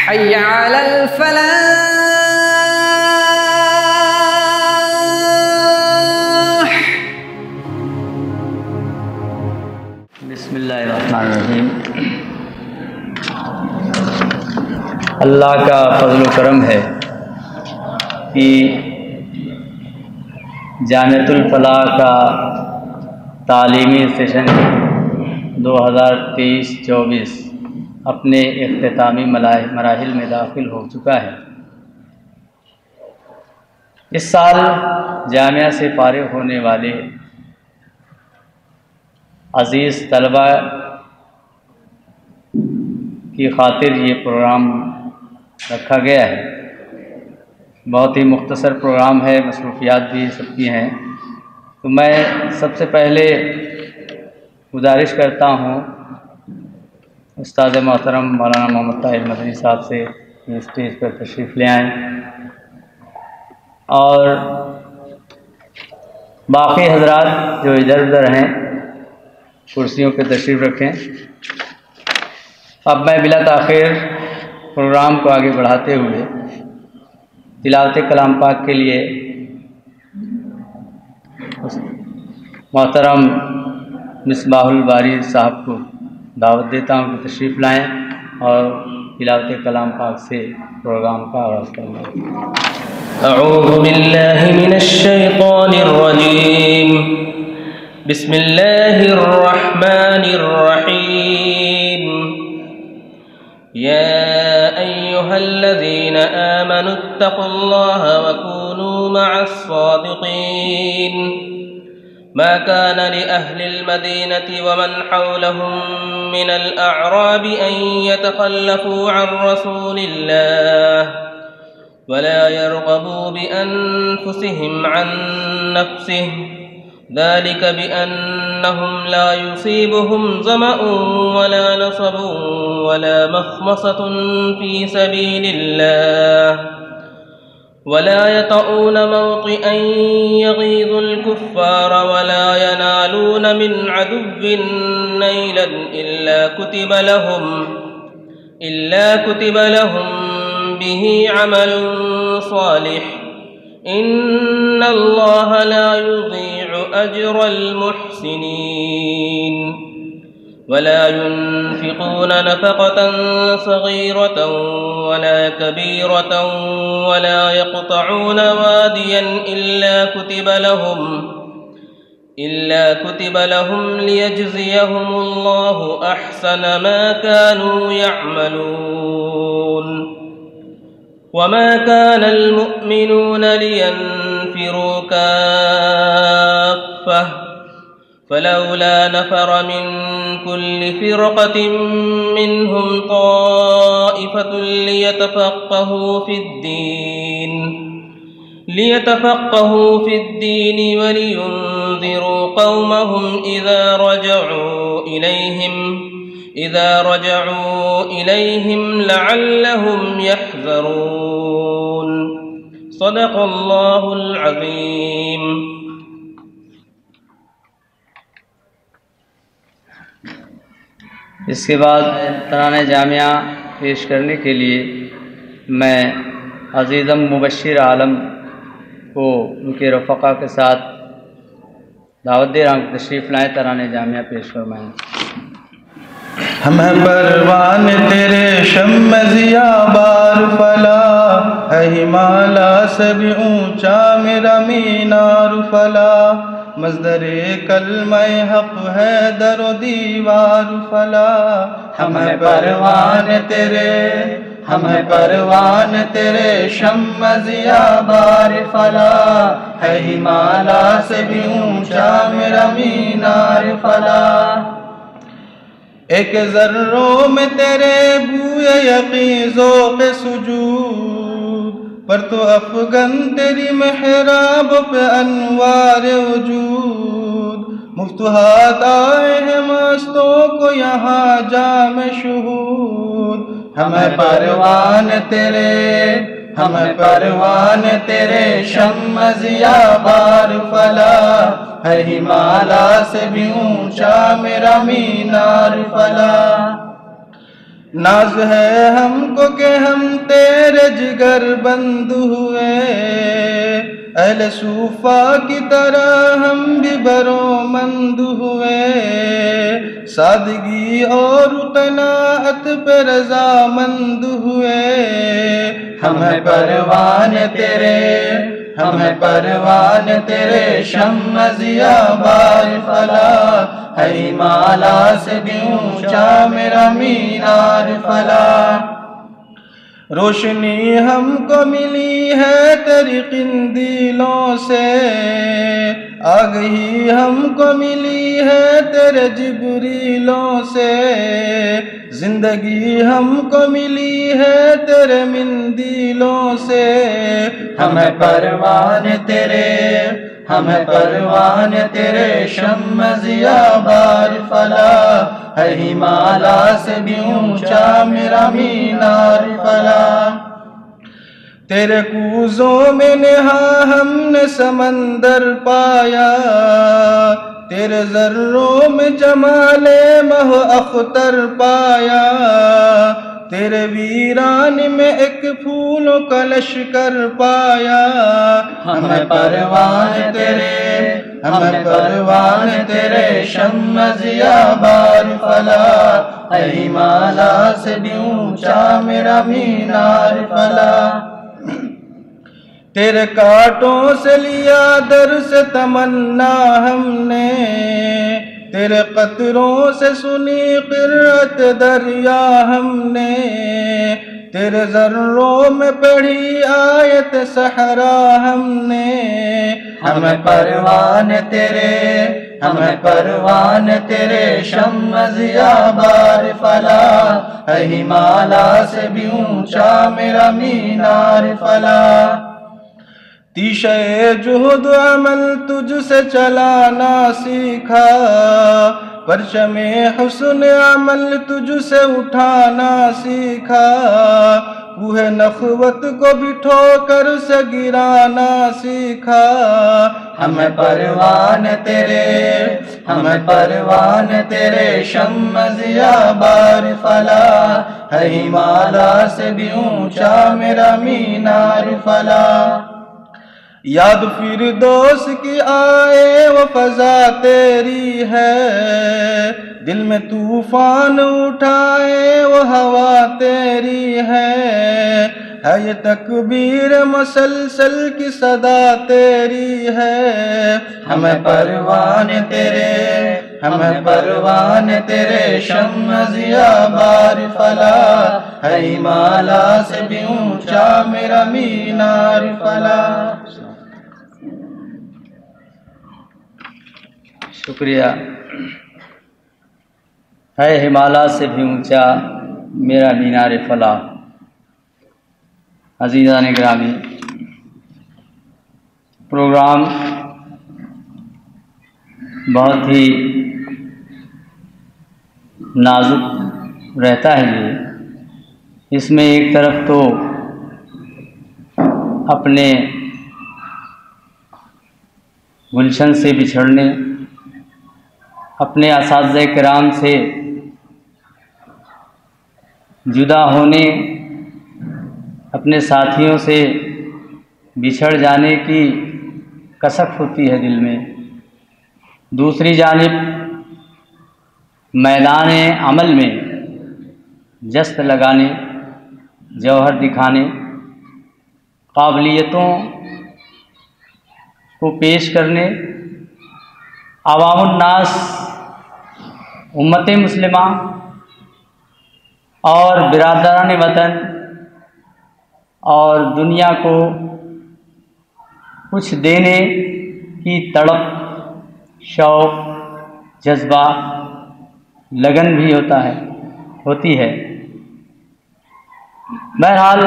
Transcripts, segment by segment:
حي على الفلاح. بسم اللہ الرحمن الرحیم. اللہ کا فضل و کرم ہے کہ جامعۃ الفلاح کا تعلیمی سیشن 2023-24 اپنے اختتامی مراحل میں داخل ہو چکا ہے. اس سال جامعہ سے فارغ ہونے والے عزیز طلباء کی خاطر یہ پروگرام رکھا گیا ہے. بہت ہی مختصر پروگرام ہے، مصروفیات بھی سب کی ہیں. تو میں سب سے پہلے گزارش کرتا ہوں استاد محترم مولانا محمد طاہر مدنی صاحب سے یہ اسٹیج پر تشریف لے آئیں اور باقی حضرات جو ادھر ادھر ہیں کرسیوں پہ تشریف رکھیں. اب میں بلا تاخیر پروگرام کو آگے بڑھاتے ہوئے تلاوت کلام پاک کے لیے محترم مصباح الباری صاحب کو دعوت دیتا ہوں کہ تشریف لائیں اور تلاوت کلام پاک سے پروگرام کا آغاز کریں. اعوذ باللہ من الشیطان الرجیم. بسم اللہ الرحمن الرحیم. یا ایہا الذین آمنوا اتقوا اللہ وکونوا مع الصادقین. ما كان لأهل المدينة ومن حولهم من الأعراب أن يتخلفوا عن رسول الله ولا يرغبوا بأنفسهم عن نفسه ذلك بأنهم لا يصيبهم ظمأ ولا نصب ولا مخمصة في سبيل الله ولا يطؤون موطئا يغيظ الكفار ولا ينالون من عدو نيلا إلا كتب لهم به عمل صالح. إن الله لا يضيع أجر المحسنين. ولا ينفقون نفقة صغيرة ولا كبيرة ولا يقطعون واديا إلا كتب لهم ليجزيهم الله أحسن ما كانوا يعملون. وما كان المؤمنون لينفروا كافة فلولا نفر من كل فرقة منهم طائفة ليتفقهوا في الدين ولينذروا قومهم إذا رجعوا إليهم لعلهم يحذرون. صدق الله العظيم. اس کے بعد ترانہ جامعہ پیش کرنے کے لیے میں عزیزم مبشر عالم کو ان کے رفقا کے ساتھ دعوت دے رہا ہوں کہ تشریف لائیں، ترانہ جامعہ پیش فرمائیں. ہم ہیں پروان تیرے شم ضیا بار فلا، ہے ہمالا سے بھی اونچا میرا مینار فلا. مصدر کلمہ حق ہے در و دیوار فلا. ہم ہیں پروان تیرے شم ضیا بار فلا، ہے ہمالا سے بھی اونچا میرا مینار فلا. ایک ذروں میں تیرے بوئے یقین ذوق سجود، پر تو افغن تیری محراب پہ انوار وجود. مفتوحات آئے ہیں مستوں کو یہاں جام شہود. ہمیں پروان تیرے شم ضیا بار فلا، ہے ہمالا سے بھی اونچا میرا مینار فلا. ناز ہے ہم کو کہ ہم جگر بند ہوئے، اہل صوفہ کی طرح ہم بھی برومند ہوئے، سادگی اور قناعت پہ رضامند ہوئے، ہم ہیں پروان تیرے، ہم ہیں پروان تیرے، شمع ضیا بار فلاح ہے، ہمالا سے بھی اونچا میرا مینار فلاح، روشنی ہم کو ملی ہے تیری قندیلوں سے، آگہی ہم کو ملی ہے تیرے جبریلوں سے، زندگی ہم کو ملی ہے تیرے مندیلوں سے، ہم ہیں پروان تیرے، ہم ہیں پروان تیرے، شمع ضیا بار فلاح ہے، ہمالا سے بھی اونچا میرا مینار فلاح، تیرے کوزوں میں نہا ہم نے سمندر پایا، تیرے ذروں میں جمال مہ اختر پایا، تیرے ویران میں ایک پھولوں کا لشکر پایا، ہم ہیں پروان تیرے، ہم ہیں پروان تیرے، شمع ضیا بار فلاح ہے، ہمالا سے بھی اونچا میرا مینار فلاح، تیرے کانٹوں سے لیا در سے تمنا ہم نے، تیرے قطروں سے سنی قرأت دریا ہم نے، تیرے ذروں میں پڑھی آیت صحرا ہم نے، ہم ہیں پروان تیرے، ہم ہیں پروان تیرے، شمع ضیا بار فلاح ہے، ہمالا سے بھی اونچا میرا مینار فلاح، تیشے جہد عمل تجھ سے چلانا سیکھا، پرچم حسن عمل تجھ سے اٹھانا سیکھا، کوہ نخوت کو بھی ٹھوکر سے گرانا سیکھا، ہم ہیں پروان تیرے، ہم ہیں پروان تیرے، شمع ضیا بار فلاح ہے، ہمالا سے بھی اونچا میرا مینار فلاح، یاد فردوس کی آئے وہ فضا تیری ہے، دل میں طوفان اٹھائے وہ ہوا تیری ہے یہ تکبیر مسلسل کی صدا تیری ہے، ہمیں پروان تیرے، ہمیں پروان تیرے، شمع ضیا بار فلاح ہے، ہمالا سے بھی اونچا میرا مینار فلاح۔ شکریہ۔ ہے ہمالا سے بھی اونچا میرا مینار فلاح۔ عزیزان گرامی، پروگرام بہت ہی نازک رہتا ہے یہ، اس میں ایک طرف تو اپنے گلشن سے بچھڑنے، اپنے اساتذہ کرام سے جدا ہونے، اپنے ساتھیوں سے بچھڑ جانے کی کسک ہوتی ہے دل میں، دوسری جانب میدان عمل میں جست لگانے، جوہر دکھانے، قابلیتوں کو پیش کرنے، عوام الناس، امت مسلمہ اور برادران وطن اور دنیا کو کچھ دینے کی تڑپ، شوق، جذبہ، لگن بھی ہوتی ہے۔ بہرحال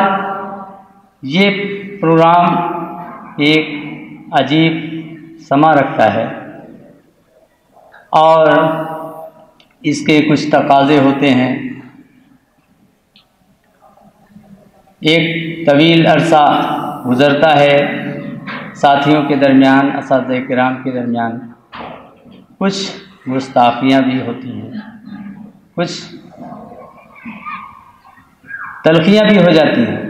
یہ پروگرام ایک عجیب سما رکھتا ہے اور اس کے کچھ تقاضے ہوتے ہیں۔ ایک طویل عرصہ گزرتا ہے ساتھیوں کے درمیان، اساتذہ کرام کے درمیان، کچھ گستاخیاں بھی ہوتی ہیں، کچھ تلخیاں بھی ہو جاتی ہیں،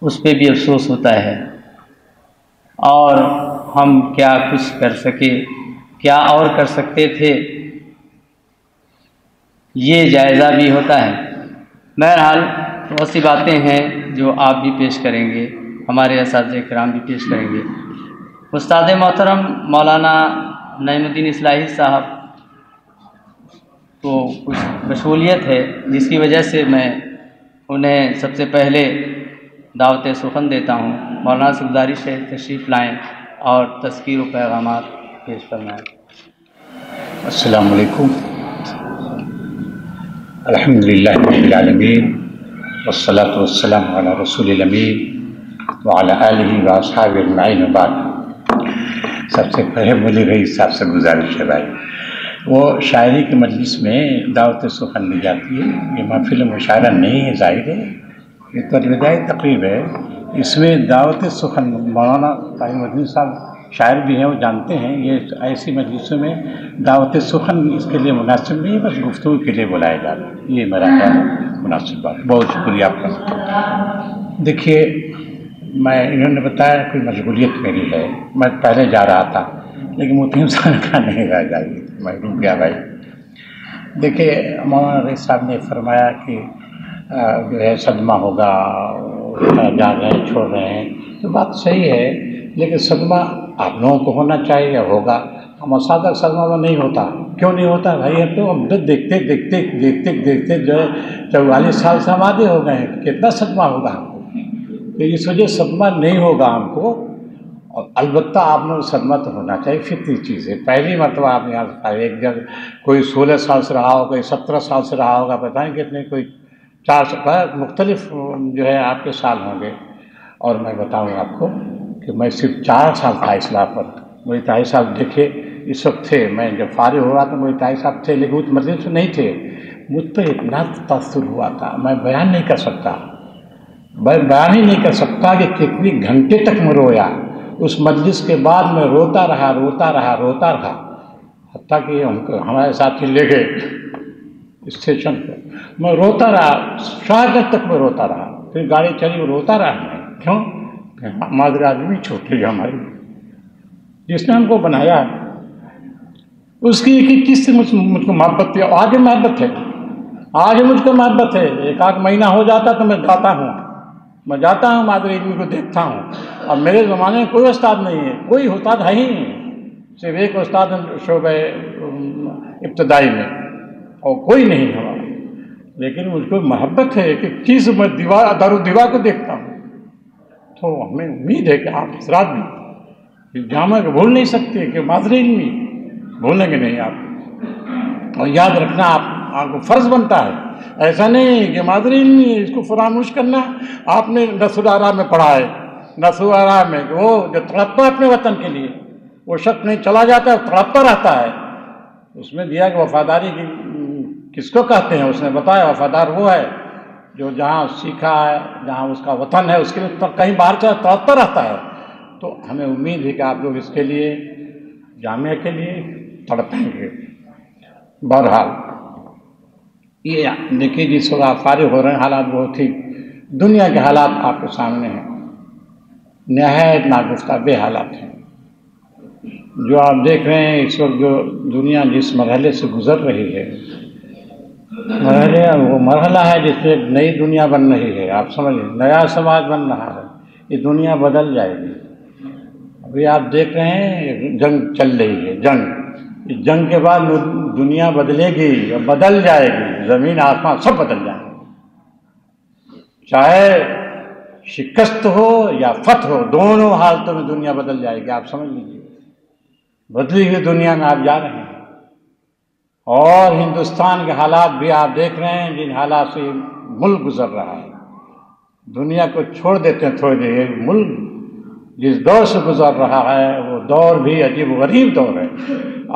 اس پہ بھی افسوس ہوتا ہے، اور ہم کیا کچھ کر سکے، کیا اور کر سکتے تھے، یہ جائزہ بھی ہوتا ہے۔ بہرحال بہت سی باتیں ہیں جو آپ بھی پیش کریں گے، ہمارے اساتذہ کرام بھی پیش کریں گے۔ استاد محترم مولانا نعیم الدین اصلاحی صاحب کو کچھ مشغولیت ہے، جس کی وجہ سے میں انہیں سب سے پہلے دعوت سخن دیتا ہوں۔ مولانا سے گزارش ہے تشریف لائیں اور تذکیر و پیغامات پیش فرمائیں۔ السلام علیکم۔ الحمدللہ رب العالمین والصلاة والسلام علی رسول الامین وعلی آلہ واصحابہ اجمعین وبعد۔ سب سے پہلے مجھے رہی صاحب سے گزارش ہے بھائی، وہ شاعری کے مجلس میں دعوت سخن لی جاتی ہے، یہ محفل مشاعرہ نہیں ہے، ظاہر ہے یہ تو وداعی تقریب ہے، اس میں دعوت سخن مولانا نعیم الدین صاحب شاعر بھی ہیں، وہ جانتے ہیں یہ ایسی مجلسوں میں دعوت سخن اس کے لیے مناسب نہیں ہے، بس گفتگو کے لیے بلایا جا رہا ہے، یہ میرا خیال ہے مناسب بات۔ بہت شکریہ آپ کا۔ دیکھیے انہوں نے بتایا کوئی مشغولیت میری ہے، میں پہلے جا رہا تھا لیکن متیم صاحب کا نہیں رہ جائے، میں رک گیا بھائی۔ دیکھیے مولانا رئیس صاحب نے فرمایا کہ جو ہے صدمہ ہوگا، جا رہے ہیں چھوڑ رہے ہیں، تو بات صحیح ہے، لیکن صدمہ آپ لوگوں کو ہونا چاہیے یا ہوگا، ہم اساتذہ صدمہ میں نہیں ہوتا۔ کیوں نہیں ہوتا بھائی؟ تو ہم دیکھتے دیکھتے دیکھتے دیکھتے جو ہے 44 سال سے ہم آدھے ہو گئے ہیں، کتنا صدمہ ہوگا ہم کو، تو اس وجہ صدمہ نہیں ہوگا ہم کو۔ اور البتہ آپ نے صدمہ تو ہونا چاہیے، فطری چیز ہے۔ پہلی مرتبہ آپ نے یہاں ایک جگہ کوئی 16 سال سے رہا ہوگا، کوئی 17 سال سے رہا ہوگا، پتہ نہیں کتنے، کوئی 4 مختلف جو ہے آپ کے سال ہوں گے۔ اور میں بتاؤں آپ کو کہ میں صرف 4 سال تھا اصلاح پر، مجھے طاہر صاحب دیکھے اس وقت تھے، میں جب فارغ ہو رہا تھا مجھے طاہر صاحب تھے، لیکن اس مجلس میں نہیں تھے، مجھ پہ اتنا تاثر ہوا تھا میں بیان نہیں کر سکتا، میں بیان ہی نہیں کر سکتا کہ کتنی گھنٹے تک میں رویا۔ اس مجلس کے بعد میں روتا رہا روتا رہا روتا رہا، حتیٰ کہ ہمارے ساتھی لے گئے اسٹیشن پہ، میں روتا رہا، شاید تک میں روتا رہا، پھر گاڑی چلی، روتا رہا میں۔ کیوں؟ مادر آدمی چھوٹی ہماری، جس نے ہم کو بنایا، اس کی کس سے مجھ کو محبت تھی، آج محبت ہے، آج مجھ کو محبت ہے۔ ایک آدھ مہینہ ہو جاتا تو میں جاتا ہوں، میں جاتا ہوں مادر علمی کو دیکھتا ہوں۔ اب میرے زمانے میں کوئی استاد نہیں ہے، کوئی استاد ہے ہی نہیں، صرف ایک استاد شعبہ ابتدائی میں، اور کوئی نہیں ہمارا، لیکن مجھ کو محبت ہے کہ کس میں دار و دیوار کو دیکھتا ہوں، تو ہمیں امید ہے کہ آپ حضرات بھی جامعہ کو بھول نہیں سکتے کہ مادر علمی بھولیں گے نہیں آپ، اور یاد رکھنا آپ کو فرض بنتا ہے، ایسا نہیں کہ مادر علمی اس کو فراموش کرنا۔ آپ نے نصر الآراء میں پڑھا ہے، نصر الآراء میں وہ جو تڑپتا اپنے وطن کے لیے، وہ شخص نہیں چلا جاتا ہے، تڑپتا رہتا ہے، اس میں دیا کہ وفاداری کس کو کہتے ہیں، اس نے بتایا وفادار وہ ہے جو جہاں سیکھا ہے، جہاں اس کا وطن ہے، اس کے لیے کہیں باہر چلا تڑپتا رہتا ہے۔ تو ہمیں امید ہے کہ آپ لوگ اس کے لیے جامعہ کے لیے تڑپیں گے۔ بہرحال یہ دیکھیے جس وقت آپ فارغ ہو رہے ہیں، حالات بہت ہی، دنیا کے حالات آپ کے سامنے ہیں، نہایت ناگفتہ بے حالات ہیں۔ جو آپ دیکھ رہے ہیں اس وقت، جو دنیا جس مرحلے سے گزر رہی ہے، وہ مرحلہ ہے جس میں ایک نئی دنیا بن رہی ہے، آپ سمجھیں، نیا سماج بن رہا ہے، یہ دنیا بدل جائے گی۔ ابھی آپ دیکھ رہے ہیں جنگ چل رہی ہے، اس جنگ کے بعد دنیا بدلے گی اور بدل جائے گی، زمین آسمان سب بدل جائیں گے، چاہے شکست ہو یا فتح ہو، دونوں حالتوں میں دنیا بدل جائے گی، آپ سمجھ لیجیے۔ بدلی ہوئی دنیا میں آپ جا رہے ہیں، اور ہندوستان کے حالات بھی آپ دیکھ رہے ہیں، جن حالات سے ملک گزر رہا ہے۔ دنیا کو چھوڑ دیتے ہیں تھوڑی دیر، ملک جس دور سے گزر رہا ہے وہ دور بھی عجیب و غریب دور ہے،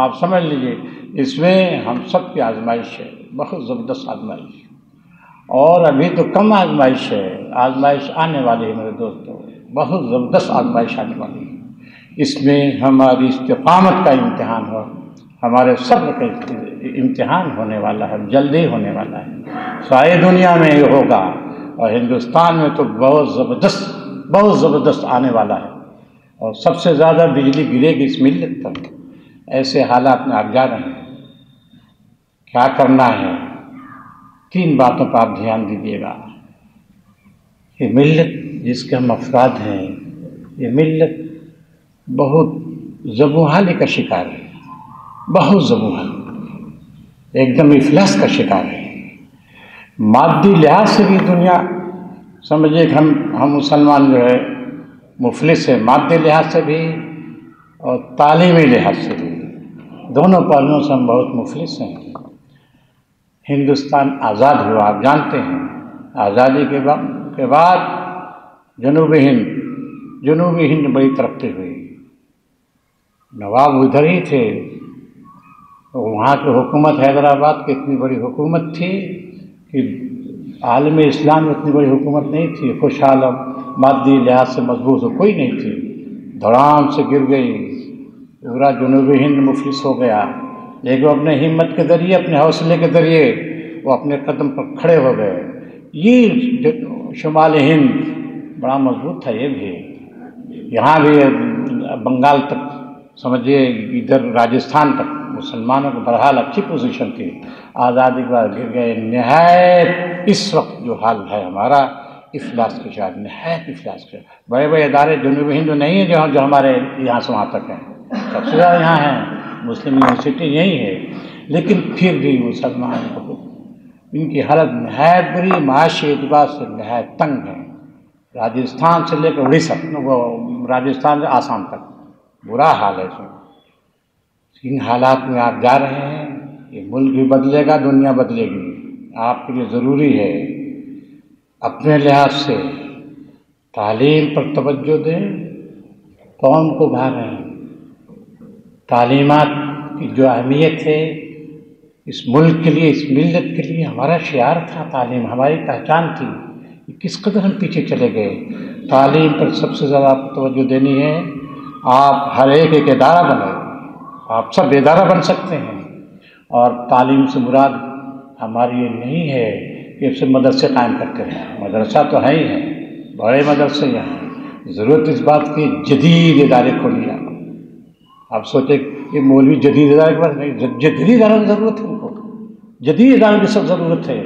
آپ سمجھ لیجیے۔ اس میں ہم سب کی آزمائش ہے، بہت زبردست آزمائش، اور ابھی تو کم آزمائش ہے، آزمائش آنے والی ہے میرے دوستوں، بہت زبردست آزمائش آنے والی ہے۔ اس میں ہماری استقامت کا امتحان ہو، ہمارے صبر کا امتحان ہونے والا ہے، جلدی ہونے والا ہے، ساری دنیا میں یہ ہوگا، اور ہندوستان میں تو بہت زبردست آنے والا ہے، اور سب سے زیادہ بجلی گرے گی اس ملت پر۔ ایسے حالات میں آپ جا رہے ہیں، کیا کرنا ہے؟ 3 باتوں پر آپ دھیان دیجیے گا۔ یہ ملت جس کے ہم افراد ہیں، یہ ملت بہت زبونحالی کا شکار ہے، بہت زبونحالی، ایک دم افلاس کا شکار ہے۔ مادی لحاظ سے بھی دنیا سمجھیے کہ ہم مسلمان جو ہے مفلس ہے، مادی لحاظ سے بھی اور تعلیمی لحاظ سے بھی، دونوں پہلوؤں سے ہم بہت مفلس ہیں۔ ہندوستان آزاد ہوا، آپ جانتے ہیں، آزادی کے بعد جنوبی ہند بڑی ترقی ہوئی، نواب ادھر ہی تھے، وہاں کی حکومت حیدرآباد کی اتنی بڑی حکومت تھی کہ عالم اسلام میں اتنی بڑی حکومت نہیں تھی، خوشحال مادی لحاظ سے مضبوط کوئی نہیں تھی، دھڑام سے گر گئی، پورا جنوبی ہند مفلس ہو گیا۔ لیکن وہ اپنے ہمت کے ذریعے، اپنے حوصلے کے ذریعے وہ اپنے قدم پر کھڑے ہو گئے۔ یہ شمال ہند بڑا مضبوط تھا، یہ بھی یہاں بھی بنگال تک سمجھیے، ادھر راجستھان تک مسلمانوں کو بہرحال اچھی پوزیشن تھی۔ آزادی کے بعد گر گئے نہایت۔ اس وقت جو حال ہے ہمارا افلاس کے شاید، نہایت افلاس کے، بڑے بڑے ادارے جنوبی ہند نہیں ہیں جو ہمارے یہاں سے وہاں تک ہیں، سب سے زیادہ یہاں ہیں، مسلم یونیورسٹی یہی ہے، لیکن پھر بھی مسلمان کو ان کی حالت نہایت بری، معاشی اعتبار سے نہایت تنگ ہے۔ راجستھان سے لے کر اڑیسہ، راجستھان سے آسام تک برا حال ہے۔ ان حالات میں آپ جا رہے ہیں، یہ ملک بھی بدلے گا، دنیا بدلے گی۔ آپ کے لیے ضروری ہے اپنے لحاظ سے تعلیم پر توجہ دیں، قوم کو بھاریں۔ تعلیمات کی جو اہمیت ہے اس ملک کے لیے، اس ملت کے لیے، ہمارا شعار تھا، تعلیم ہماری پہچان تھی، کس قدر ہم پیچھے چلے گئے۔ تعلیم پر سب سے زیادہ توجہ دینی ہے۔ آپ ہر ایک ادارہ بنائیں، آپ سب ادارہ بن سکتے ہیں، اور تعلیم سے مراد ہماری یہ نہیں ہے کہ اسے مدرسے قائم کرتے ہیں، مدرسہ تو ہے ہی ہے، بڑے مدرسے ہیں، ضرورت اس بات کی جدید ادارے کھولیے۔ آپ سوچیں کہ مولوی جدید ادارے کے پاس نہیں، جدید اداروں کی ضرورت ہے، ان کو جدید اداروں کی سب ضرورت ہے۔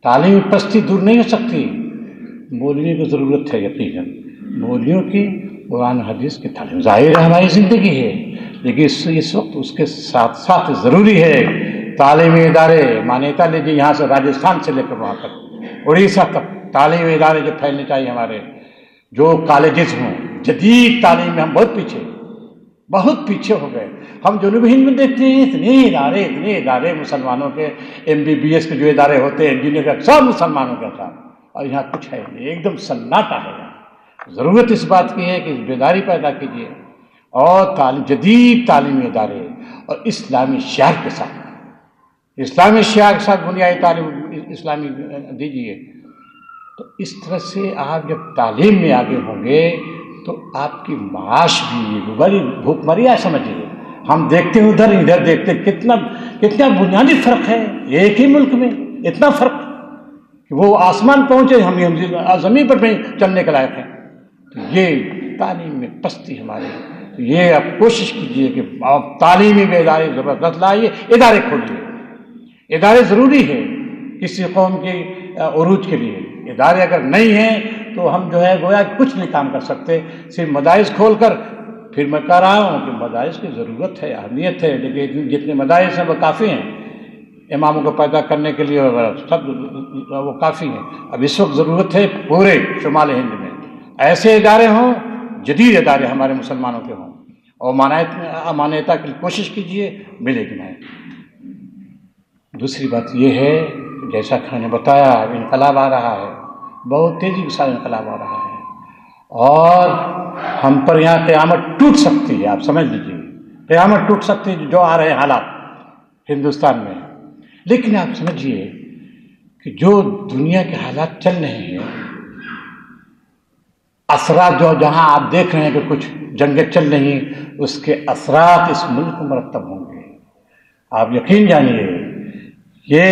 تعلیمی پستی دور نہیں ہو سکتی، مولویوں کی ضرورت ہے، یقیناً مولویوں کی قرآن حدیث کی تعلیم ظاہر ہے ہماری زندگی ہے، لیکن اس وقت اس کے ساتھ ساتھ ضروری ہے تعلیمی ادارے مانیتا لیجیے، یہاں سے راجستھان سے لے کر وہاں تک اڑیسہ تک تعلیمی ادارے جو پھیلنے چاہیے ہمارے، جو کالجز ہوں۔ جدید تعلیم میں ہم بہت پیچھے ہو گئے۔ ہم جنوبی ہند میں دیکھتے ہیں اتنے ادارے مسلمانوں کے، MBBS کے جو ادارے ہوتے ہیں، انجینئر کے، سب مسلمانوں کے ساتھ، اور یہاں کچھ ہے نہیں، ایک دم سناٹا ہے۔ ضرورت اس بات کی ہے کہ بیداری پیدا کیجیے، اور جدید تعلیمی ادارے اور اسلامی شعار کے ساتھ بنیادی تعلیم اسلامی دیجیے۔ تو اس طرح سے آپ جب تعلیم میں آگے ہوں گے تو آپ کی معاش بھی بڑی بھوک مری ہے، سمجھیے۔ ہم دیکھتے ہیں ادھر دیکھتے ہیں کتنا بنیادی فرق ہے ایک ہی ملک میں، اتنا فرق کہ وہ آسمان پہنچے، ہم زمین پر نہیں چلنے کے لائق ہیں۔ تو یہ تعلیم میں پستی ہماری، تو یہ آپ کوشش کیجیے کہ آپ تعلیمی بیداری زبردست لائیے، ادارے کھولیے۔ ادارے ضروری ہے کسی قوم کے عروج کے لیے۔ ادارے اگر نہیں ہیں تو ہم جو ہے گویا کچھ نہیں کام کر سکتے۔ صرف مدارس کھول کر، پھر میں کہہ رہا ہوں کہ مدارس کی ضرورت ہے، اہمیت ہے، لیکن جتنے مدارس ہیں وہ کافی ہیں اماموں کو پیدا کرنے کے لیے، سب وہ کافی ہیں۔ اب اس وقت ضرورت ہے پورے شمال ہند میں ایسے ادارے ہوں، جدید ادارے ہمارے مسلمانوں کے ہوں، اور مانیتا کی کوشش کیجیے، ملے گی نہیں۔ دوسری بات یہ ہے جیسا کہ میں نے بتایا، انقلاب آ رہا ہے، بہت تیزی کے ساتھ انقلاب آ رہا ہے، اور ہم پر یہاں قیامت ٹوٹ سکتی ہے۔ آپ سمجھ لیجیے قیامت ٹوٹ سکتی ہے جو آ رہے ہیں حالات ہندوستان میں۔ لیکن آپ سمجھیے کہ جو دنیا کے حالات چل رہے ہیں، اثرات جو جہاں آپ دیکھ رہے ہیں کہ کچھ جنگیں چل رہی ہیں، اس کے اثرات اس ملک میں مرتب ہوں گے۔ آپ یقین جانیے، یہ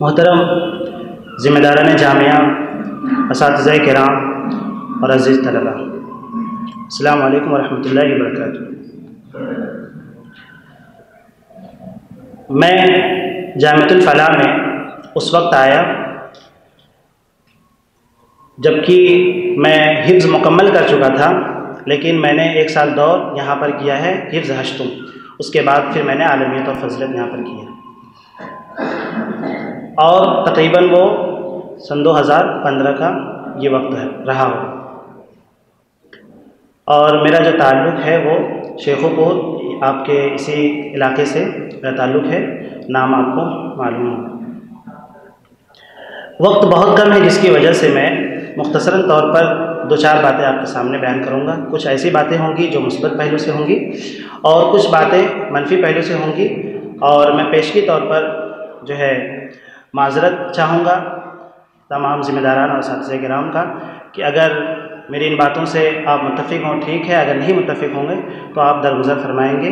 محترم ذمہ داران جامعہ، اساتذہ کرام اور عزیز طلباء، السلام علیکم ورحمۃ اللہ وبرکاتہ۔ میں جامعۃ الفلاح میں اس وقت آیا جبکہ میں حفظ مکمل کر چکا تھا، لیکن میں نے 1 سال دور یہاں پر کیا ہے حفظ ہشتم، اس کے بعد پھر میں نے عالمیت اور فضیلت یہاں پر کیا، اور تقریباً وہ سن 2015 کا یہ وقت رہا ہو، اور میرا جو تعلق ہے وہ شیخوں پور، آپ کے اسی علاقے سے میرا تعلق ہے، نام آپ کو معلوم ہو۔ وقت بہت کم ہے، جس کی وجہ سے میں مختصراً طور پر 2-4 باتیں آپ کے سامنے بیان کروں گا۔ کچھ ایسی باتیں ہوں گی جو مثبت پہلو سے ہوں گی، اور کچھ باتیں منفی پہلو سے ہوں گی، اور میں پیشگی طور پر جو ہے معذرت چاہوں گا تمام ذمہ داران اور اساتذہ کرام کا کہ اگر میری ان باتوں سے آپ متفق ہوں ٹھیک ہے، اگر نہیں متفق ہوں گے تو آپ درگزر فرمائیں گے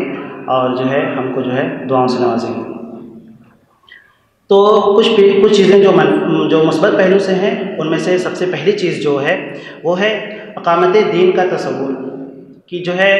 اور جو ہے ہم کو جو ہے دعاؤں سے نوازیں گے۔ تو کچھ چیزیں جو مثبت پہلو سے ہیں، ان میں سے سب سے پہلی چیز جو ہے وہ ہے اقامت دین کا تصور، کہ جو ہے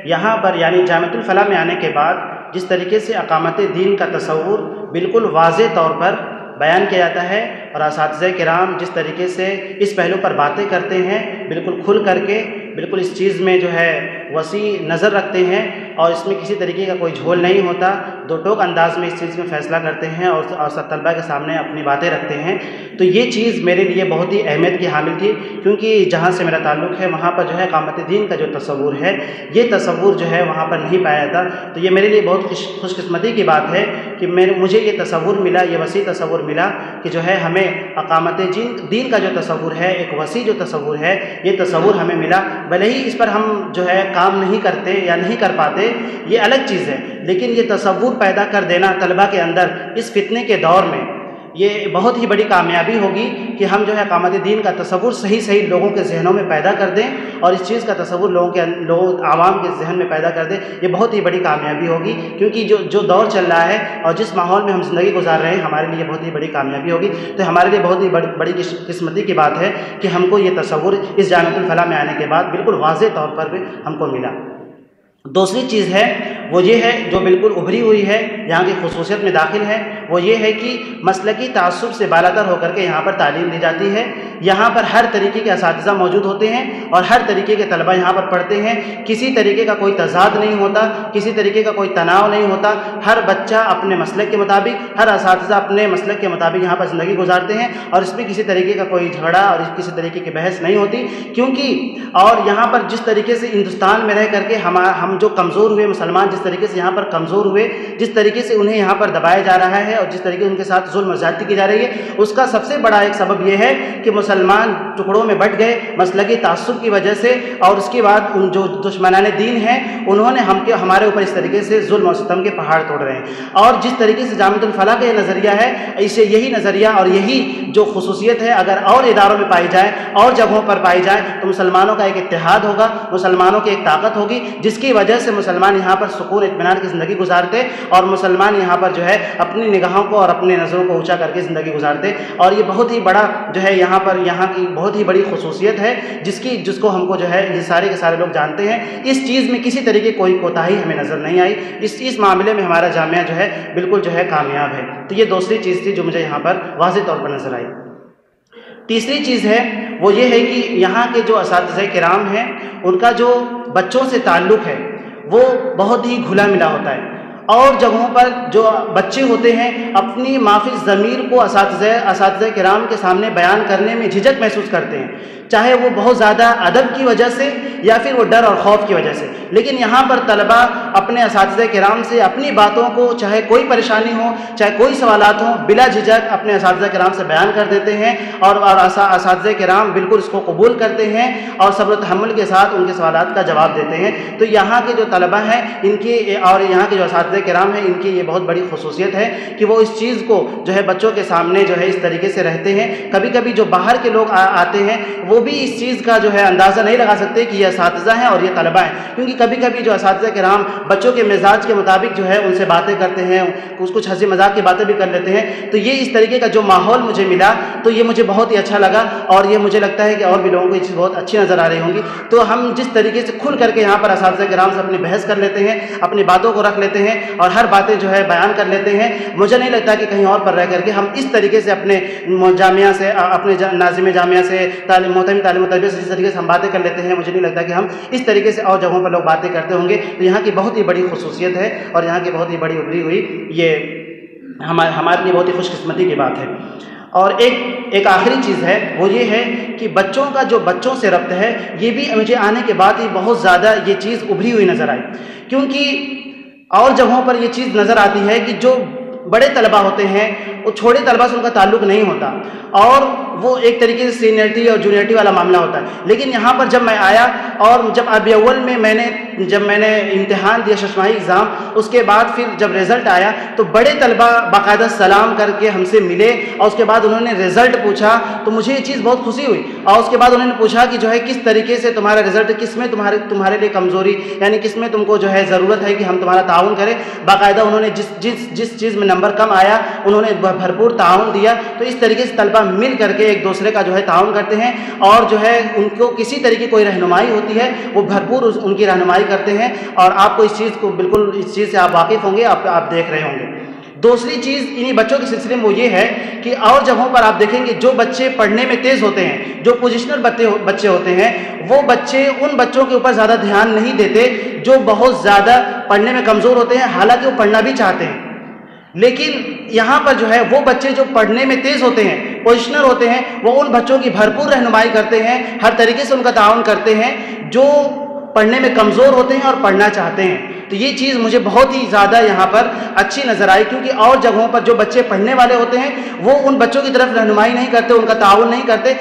یہاں پر یعنی جامعۃ الفلاح میں آنے کے بعد جس طریقے سے اقامت دین کا تصور بالکل واضح طور پر بیان کیا جاتا ہے، اور اساتذہ کرام جس طریقے سے اس پہلو پر باتیں کرتے ہیں بالکل کھل کر کے، بالکل اس چیز میں جو ہے وسیع نظر رکھتے ہیں، اور اس میں کسی طریقے کا کوئی جھول نہیں ہوتا، دو ٹوک انداز میں اس چیز میں فیصلہ کرتے ہیں اور سب طلباء کے سامنے اپنی باتیں رکھتے ہیں، تو یہ چیز میرے لیے بہت ہی اہمیت کی حامل تھی، کیونکہ جہاں سے میرا تعلق ہے وہاں پر جو ہے اقامت دین کا جو تصور ہے، یہ تصور جو ہے وہاں پر نہیں پایا جاتا، تو یہ میرے لیے بہت خوش قسمتی کی بات ہے کہ مجھے یہ تصور ملا، یہ وسیع تصور ملا کہ جو ہے ہمیں اقامت دین کا جو تصور ہے، ایک وسیع جو تصور ہے، یہ تصور ہمیں ملا، بھلے ہی اس پر ہم جو ہے کام نہیں کرتے یا نہیں کر پاتے، یہ الگ چیز ہے، لیکن یہ تصور پیدا کر دینا طلباء کے اندر اس فتنے کے دور میں، یہ بہت ہی بڑی کامیابی ہوگی کہ ہم جو ہے اقامت دین کا تصور صحیح لوگوں کے ذہنوں میں پیدا کر دیں، اور اس چیز کا تصور لوگوں عوام کے ذہن میں پیدا کر دیں، یہ بہت ہی بڑی کامیابی ہوگی، کیونکہ جو دور چل رہا ہے اور جس ماحول میں ہم زندگی گزار رہے ہیں، ہمارے لیے بہت ہی بڑی کامیابی ہوگی، تو ہمارے لیے بہت ہی بڑی قسمتی کی بات ہے کہ ہم کو یہ تصور اس جامعۃ الفلاح میں آنے کے بعد بالکل واضح طور پر بھی ہم کو ملا۔ دوسری چیز ہے وہ یہ ہے جو بالکل ابھری ہوئی ہے، یہاں کی خصوصیت میں داخل ہے، وہ یہ ہے کہ مسلکی تعصب سے بالاتر ہو کر کے یہاں پر تعلیم دی جاتی ہے، یہاں پر ہر طریقے کے اساتذہ موجود ہوتے ہیں اور ہر طریقے کے طلباء یہاں پر پڑھتے ہیں، کسی طریقے کا کوئی تضاد نہیں ہوتا، کسی طریقے کا کوئی تناؤ نہیں ہوتا، ہر بچہ اپنے مسلک کے مطابق، ہر اساتذہ اپنے مسلک کے مطابق یہاں پر زندگی گزارتے ہیں، اور اس میں کسی طریقے کا کوئی جھگڑا اور کسی طریقے کی بحث نہیں ہوتی، کیونکہ اور یہاں پر جس طریقے سے ہندوستان میں رہ کر کے ہم جو کمزور ہوئے مسلمان، جس طریقے سے یہاں پر کمزور ہوئے، جس طریقے سے انہیں یہاں پر دبایا جا رہا ہے اور جس طریقے سے ان کے ساتھ ظلم و زیادتی کی جا رہی ہے، اس کا سب سے بڑا ایک سبب یہ ہے کہ مسلمان ٹکڑوں میں بٹ گئے مسلکی تعصب کی وجہ سے، اور اس کے بعد ان جو دشمنان دین ہیں انہوں نے ہمارے اوپر اس طریقے سے ظلم و ستم کے پہاڑ توڑ رہے ہیں، اور جس طریقے سے جامعۃ الفلاح کا یہ نظریہ ہے، اسے یہی نظریہ اور یہی جو خصوصیت ہے اگر اور اداروں میں پائی جائے، اور جگہوں پر پائی جائے، تو مسلمانوں کا ایک اتحاد ہوگا، مسلمانوں کی ایک طاقت ہوگی، جس کی وجہ سے مسلمان یہاں پر سکون اطمینان کی زندگی گزارتے، اور مسلمان یہاں پر جو ہے اپنی نگاہوں کو اور اپنی نظروں کو اونچا کر کے زندگی گزارتے، اور یہ بہت ہی بڑا جو ہے یہاں کی بہت ہی بڑی خصوصیت ہے، جس کو ہم کو جو ہے یہ سارے کے سارے لوگ جانتے ہیں، اس چیز میں کسی طریقے کی کوئی کوتاہی ہمیں نظر نہیں آئی، اس معاملے میں ہمارا جامعہ جو ہے بالکل جو ہے کامیاب ہے، تو یہ دوسری چیز تھی جو مجھے یہاں پر واضح طور پر نظر آئی۔ تیسری چیز ہے وہ یہ ہے کہ یہاں کے جو اساتذہ کرام ہیں ان کا جو بچوں سے تعلق ہے وہ بہت ہی گھلا ملا ہوتا ہے، اور جگہوں پر جو بچے ہوتے ہیں اپنی معافی ضمیر کو اساتذہ کرام کے سامنے بیان کرنے میں جھجک محسوس کرتے ہیں، چاہے وہ بہت زیادہ ادب کی وجہ سے یا پھر وہ ڈر اور خوف کی وجہ سے، لیکن یہاں پر طلباء اپنے اساتذہ کرام سے اپنی باتوں کو، چاہے کوئی پریشانی ہو، چاہے کوئی سوالات ہوں، بلا جھجک اپنے اساتذہ کرام سے بیان کر دیتے ہیں، اور اساتذہ کرام بالکل اس کو قبول کرتے ہیں اور صبر و تحمل کے ساتھ ان کے سوالات کا جواب دیتے ہیں۔ تو یہاں کے جو طلباء ہیں ان کی اور یہاں کے جو اساتذہ کرام ہیں ان کی یہ بہت بڑی خصوصیت ہے کہ وہ اس چیز کو جو ہے بچوں کے سامنے جو ہے اس طریقے سے رہتے ہیں. کبھی کبھی جو باہر کے لوگ آتے ہیں وہ بھی اس چیز کا جو ہے اندازہ نہیں لگا سکتے کہ یہ اساتذہ ہیں اور یہ طلبہ ہیں, کیونکہ کبھی کبھی جو اساتذہ کرام بچوں کے مزاج کے مطابق جو ہے ان سے باتیں کرتے ہیں, کچھ ہنسی مذاق کی باتیں بھی کر لیتے ہیں. تو یہ اس طریقے کا جو ماحول مجھے ملا تو یہ مجھے بہت ہی اچھا لگا, اور یہ مجھے لگتا ہے کہ اور بھی لوگوں کو یہ چیز بہت اچھی نظر آ رہی ہوں گی. تو ہم جس طریقے سے کھل کر کے یہاں پر اساتذہ کرام سے اپنی بحث کر لیتے ہیں, اپنی باتوں کو رکھ لیتے ہیں اور ہر باتیں جو ہے بیان کر لیتے ہیں, مجھے نہیں لگتا کہ کہیں اور پر رہ کر کے ہم اس طریقے سے اپنے جامعہ سے, اپنے ناظم جامعہ سے, محترم تعلیم و تربیت سے جس طریقے سے ہم باتیں کر لیتے ہیں, مجھے نہیں لگتا کہ ہم اس طریقے سے اور جگہوں پر لوگ باتیں کرتے ہوں گے. تو یہاں کی بہت ہی بڑی خصوصیت ہے اور یہاں کی بہت ہی بڑی ابھری ہوئی یہ ہمارے لیے بہت ہی خوش قسمتی کی بات ہے. اور ایک آخری چیز ہے وہ یہ ہے کہ بچوں کا جو بچوں سے ربط ہے یہ بھی مجھے آنے کے بعد ہی بہت زیادہ یہ چیز ابھری ہوئی نظر آئی, کیونکہ اور جگہوں پر یہ چیز نظر آتی ہے کہ جو بڑے طلبہ ہوتے ہیں وہ چھوٹے طلبہ سے ان کا تعلق نہیں ہوتا اور وہ ایک طریقے سے سینئرٹی اور جونیئرٹی والا معاملہ ہوتا ہے. لیکن یہاں پر جب میں آیا اور جب ابھی اول میں جب میں نے امتحان دیا ششماہی ایگزام, اس کے بعد پھر جب رزلٹ آیا تو بڑے طلبہ باقاعدہ سلام کر کے ہم سے ملے اور اس کے بعد انہوں نے رزلٹ پوچھا تو مجھے یہ چیز بہت خوشی ہوئی. اور اس کے بعد انہوں نے پوچھا کہ جو ہے کس طریقے سے تمہارا رزلٹ, کس میں تمہارے لیے کمزوری, یعنی کس میں تم کو جو ہے ضرورت ہے کہ ہم تمہارا تعاون کریں. باقاعدہ انہوں نے جس چیز میں نمبر کم آیا انہوں نے بھرپور تعاون دیا. تو اس طریقے سے طلبہ مل کر کے ایک دوسرے کا جو ہے تعاون کرتے ہیں اور جو ہے ان کو کسی طریقے کوئی رہنمائی ہوتی ہے وہ بھرپور ان کی رہنمائی کرتے ہیں. اور آپ کو اس چیز کو بالکل اس چیز سے آپ واقف ہوں گے, آپ دیکھ رہے ہوں گے. دوسری چیز انہی بچوں کے سلسلے میں وہ یہ ہے کہ اور جگہوں پر آپ دیکھیں گے جو بچے پڑھنے میں تیز ہوتے ہیں, جو پوزیشنل بچے ہوتے ہیں, وہ بچے ان بچوں کے اوپر زیادہ دھیان نہیں دیتے جو بہت زیادہ پڑھنے میں کمزور ہوتے ہیں, حالانکہ وہ پڑھنا بھی چاہتے ہیں. لیکن یہاں پر جو ہے وہ بچے جو پڑھنے میں تیز ہوتے ہیں, پوزیشنل ہوتے ہیں, وہ ان بچوں کی بھرپور رہنمائی کرتے ہیں, ہر طریقے سے ان کا تعاون کرتے ہیں جو پڑھنے میں کمزور ہوتے ہیں اور پڑھنا چاہتے ہیں. تو یہ چیز مجھے بہت ہی زیادہ یہاں پر اچھی نظر آئی, کیونکہ اور جگہوں پر جو بچے پڑھنے والے ہوتے ہیں وہ ان بچوں کی طرف رہنمائی نہیں کرتے, ان کا تعاون نہیں کرتے.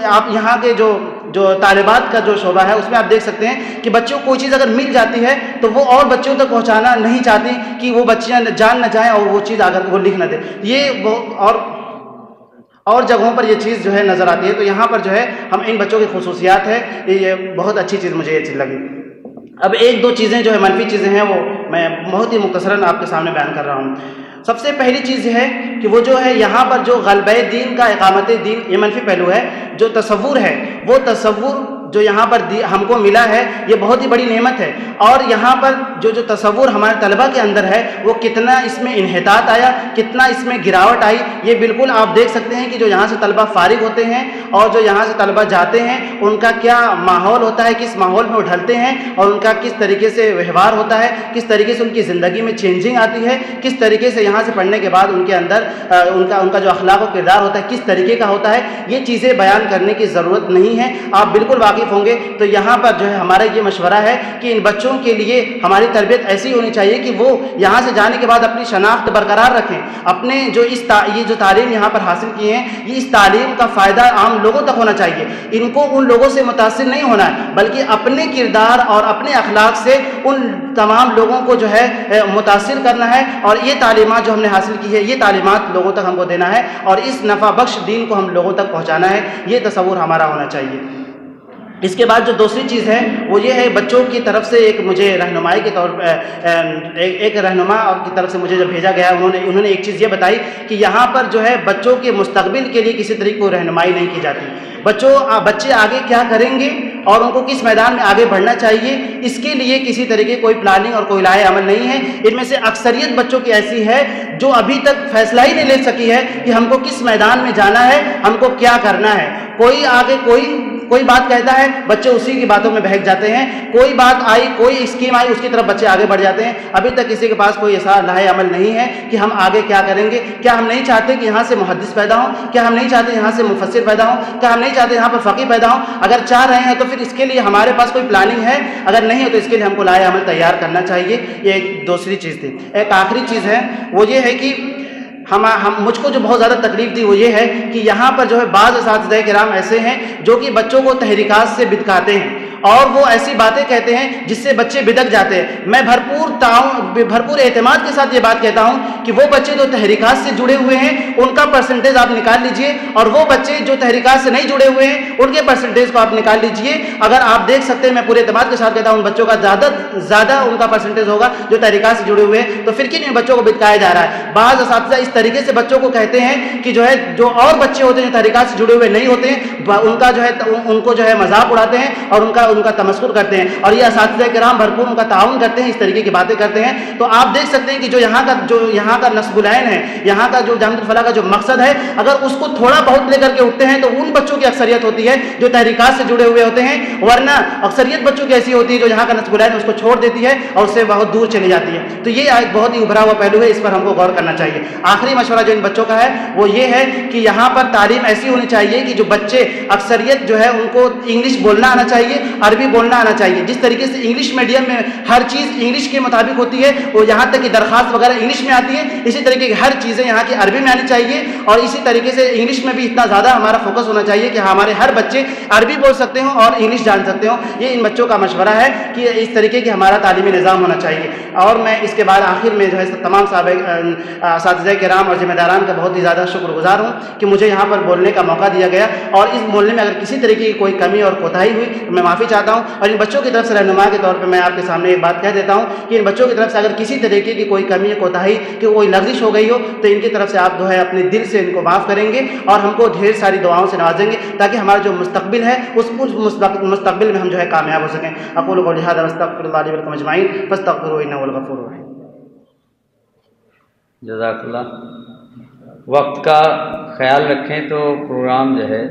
آپ یہاں کے جو طالبات کا جو شعبہ ہے اس میں آپ دیکھ سکتے ہیں کہ بچوں کو کوئی چیز اگر مل جاتی ہے تو وہ اور بچوں تک پہنچانا نہیں چاہتی کہ وہ بچیاں جان نہ جائیں اور وہ چیز اگر وہ لکھ نہ دیں. یہ اور جگہوں پر یہ چیز جو ہے نظر آتی ہے. تو یہاں پر جو ہے ہم ان بچوں کی خصوصیات ہے, یہ بہت اچھی چیز مجھے یہ چیز لگی. اب ایک دو چیزیں جو ہے منفی چیزیں ہیں وہ میں بہت ہی مختصراً آپ کے سامنے بیان کر رہا ہوں. سب سے پہلی چیز یہ ہے کہ وہ جو ہے یہاں پر جو غلبہ دین کا اقامت دین, یہ منفی پہلو ہے. جو تصور ہے وہ تصور جو یہاں پر ہم کو ملا ہے یہ بہت ہی بڑی نعمت ہے. اور یہاں پر جو تصور ہمارے طلبہ کے اندر ہے وہ کتنا اس میں انحطاط آیا, کتنا اس میں گراوٹ آئی, یہ بالکل آپ دیکھ سکتے ہیں کہ جو یہاں سے طلبہ فارغ ہوتے ہیں اور جو یہاں سے طلبہ جاتے ہیں ان کا کیا ماحول ہوتا ہے, کس ماحول میں وہ ڈھلتے ہیں اور ان کا کس طریقے سے ویوہار ہوتا ہے, کس طریقے سے ان کی زندگی میں چینجنگ آتی ہے, کس طریقے سے یہاں سے پڑھنے کے بعد ان کے اندر ان کا جو اخلاق و کردار ہوتا ہے کس طریقے کا ہوتا ہے. یہ چیزیں بیان کرنے کی ضرورت نہیں ہے, آپ بالکل واقف ہوں گے. تو یہاں پر جو ہے ہمارا یہ مشورہ ہے کہ ان بچوں کے لیے ہماری تربیت ایسی ہونی چاہیے کہ وہ یہاں سے جانے کے بعد اپنی شناخت برقرار رکھیں, اپنے یہ جو تعلیم یہاں پر حاصل کی ہیں یہ اس تعلیم کا فائدہ عام لوگوں تک ہونا چاہیے. ان کو ان لوگوں سے متاثر نہیں ہونا ہے بلکہ اپنے کردار اور اپنے اخلاق سے ان تمام لوگوں کو جو ہے متاثر کرنا ہے. اور یہ تعلیمات جو ہم نے حاصل کی ہے یہ تعلیمات لوگوں تک ہم کو دینا ہے اور اس نفع بخش دین کو ہم لوگوں تک پہنچانا ہے. یہ تصور ہمارا ہونا چاہیے. اس کے بعد جو دوسری چیز ہے وہ یہ ہے بچوں کی طرف سے ایک مجھے رہنمائی کے طور پر ایک رہنما کی طرف سے مجھے جب بھیجا گیا انہوں نے ایک چیز یہ بتائی کہ یہاں پر جو ہے بچوں کے مستقبل کے لیے کسی طریقے کو رہنمائی نہیں کی جاتی. بچے آگے کیا کریں گے اور ان کو کس میدان میں آگے بڑھنا چاہیے اس کے لیے کسی طریقے کوئی پلاننگ اور کوئی لائحہ عمل نہیں ہے. ان میں سے اکثریت بچوں کی ایسی ہے جو ابھی تک فیصلہ ہی نہیں لے سکی ہے کہ ہم کو کس میدان میں جانا ہے, ہم کو کیا کرنا ہے. کوئی آگے کوئی بات کہتا ہے بچے اسی کی باتوں میں بہک جاتے ہیں, کوئی بات آئی کوئی اسکیم آئی اس کی طرف بچے آگے بڑھ جاتے ہیں. ابھی تک کسی کے پاس کوئی ایسا لائحہ عمل نہیں ہے کہ ہم آگے کیا کریں گے. کیا ہم نہیں چاہتے کہ یہاں سے محدث پیدا ہوں, کیا ہم نہیں چاہتے یہاں سے مفسر پیدا ہوں, کیا ہم نہیں چاہتے یہاں پر فقیہ پیدا ہوں. اگر چاہ رہے ہیں تو پھر اس کے لیے ہمارے پاس کوئی پلاننگ ہے, اگر نہیں ہے تو اس کے لیے ہم کو لائحہ عمل تیار کرنا چاہیے. یہ ایک دوسری چیز تھی. ایک آخری چیز ہے وہ یہ ہے کہ مجھ کو جو بہت زیادہ تکلیف دی وہ یہ ہے کہ یہاں پر جو ہے بعض اساتذہ کرام ایسے ہیں جو کہ بچوں کو تحریکات سے بدکاتے ہیں اور وہ ایسی باتیں کہتے ہیں جس سے بچے بدک جاتے ہیں. میں بھرپور اعتماد کے ساتھ یہ بات کہتا ہوں کہ وہ بچے جو تحریکات سے جڑے ہوئے ہیں ان کا پرسنٹیج آپ نکال لیجئے, اور وہ بچے جو تحریکات سے نہیں جڑے ہوئے ہیں ان کے پرسنٹیج کو آپ نکال لیجئے. اگر آپ دیکھ سکتے ہیں, میں پورے اعتماد کے ساتھ کہتا ہوں, ان بچوں کا زیادہ ان کا پرسنٹیج ہوگا جو تحریکات سے جڑے ہوئے ہیں. تو پھر کن ان بچوں کو بتکایا جا رہا ہے؟ بعض اساتذہ اس طریقے سے بچوں کو کہتے ہیں کہ جو اور بچے ہوتے ہیں جو تحریکات سے جڑے ہوئے نہیں ہوتے ہیں ان کو مذاق اڑاتے ہیں اور ان کا تمسخر کرتے ہیں, اور یہ اساتذہ کرام بھرپور ان کا تعاون کرتے ہیں, اس طریقے کی باتیں کرتے ہیں. تو آپ دیکھ سکتے ہیں کہ جو یہاں کا نصب العین ہے, یہاں کا جو جامعۃ الفلاح کا جو مقصد ہے, اگر اس کو تھوڑا بہت لے کر کے اٹھتے ہیں تو ان بچوں کی اکثریت ہوتی ہے جو تحریکات سے جڑے ہوئے ہوتے ہیں, ورنہ اکثریت بچوں کی ایسی ہوتی ہے جو یہاں کا نصب العین اس کو چھوڑ دیتی ہے اور اس سے بہت دور چلی جاتی ہے. تو یہ ایک بہت ہی ابھرا ہوا پہلو ہے, اس پر ہم کو غور کرنا چاہیے. آخری مشورہ جو ان بچوں کا ہے وہ یہ ہے کہ یہاں پر تعلیم ایسی ہونی چاہیے کہ جو بچے اکثریت جو ہے ان کو انگلش بولنا آنا چاہیے, عربی بولنا آنا چاہیے. جس طریقے سے انگلش میڈیم میں ہر چیز انگلش کے مطابق ہوتی ہے, وہ یہاں تک کہ درخواست وغیرہ انگلش میں آتی ہے, اسی طریقے کی ہر چیزیں یہاں کی عربی میں آنی چاہیے. اور اسی طریقے سے انگلش میں بھی اتنا زیادہ ہمارا فوکس ہونا چاہیے کہ ہمارے ہر بچے عربی بول سکتے ہوں اور انگلش جان سکتے ہوں. یہ ان بچوں کا مشورہ ہے کہ اس طریقے کی ہمارا تعلیمی نظام ہونا چاہیے. اور میں اس کے بعد آخر میں تمام اساتذہ کرام اور ذمہ داران کا بہت ہی زیادہ شکر گزار ہوں کہ مجھے یہاں پر بولنے کا موقع دیا گیا, اور اس بولنے میں اگر کسی طریقے کی کوئی کمی اور کوتاہی ہوئی تو میں معافی چاہتا ہوں. اور ان بچوں کی طرف سے رہنما کے طور پہ میں آپ کے سامنے ایک بات کہہ دیتا ہوں کہ ان بچوں کی طرف سے اگر کسی طریقے کی کوئی کمی یا کوتاہی کہ کوئی لغزش ہو گئی ہو تو ان کی طرف سے آپ اپنے دل سے ان کو معاف کریں گے اور ہم کو ڈھیر ساری دعاؤں سے نوازیں گے تاکہ ہمارا جو مستقبل ہے اس مستقبل میں ہم کامیاب ہو سکیں. اقول قولی ھذا واستغفر اللہ لی ولکم اجمعین فاستغفروہ انہ هو الغفور الرحیم. جزاک اللہ. وقت کا خیال رکھیں تو پروگرام جو ہے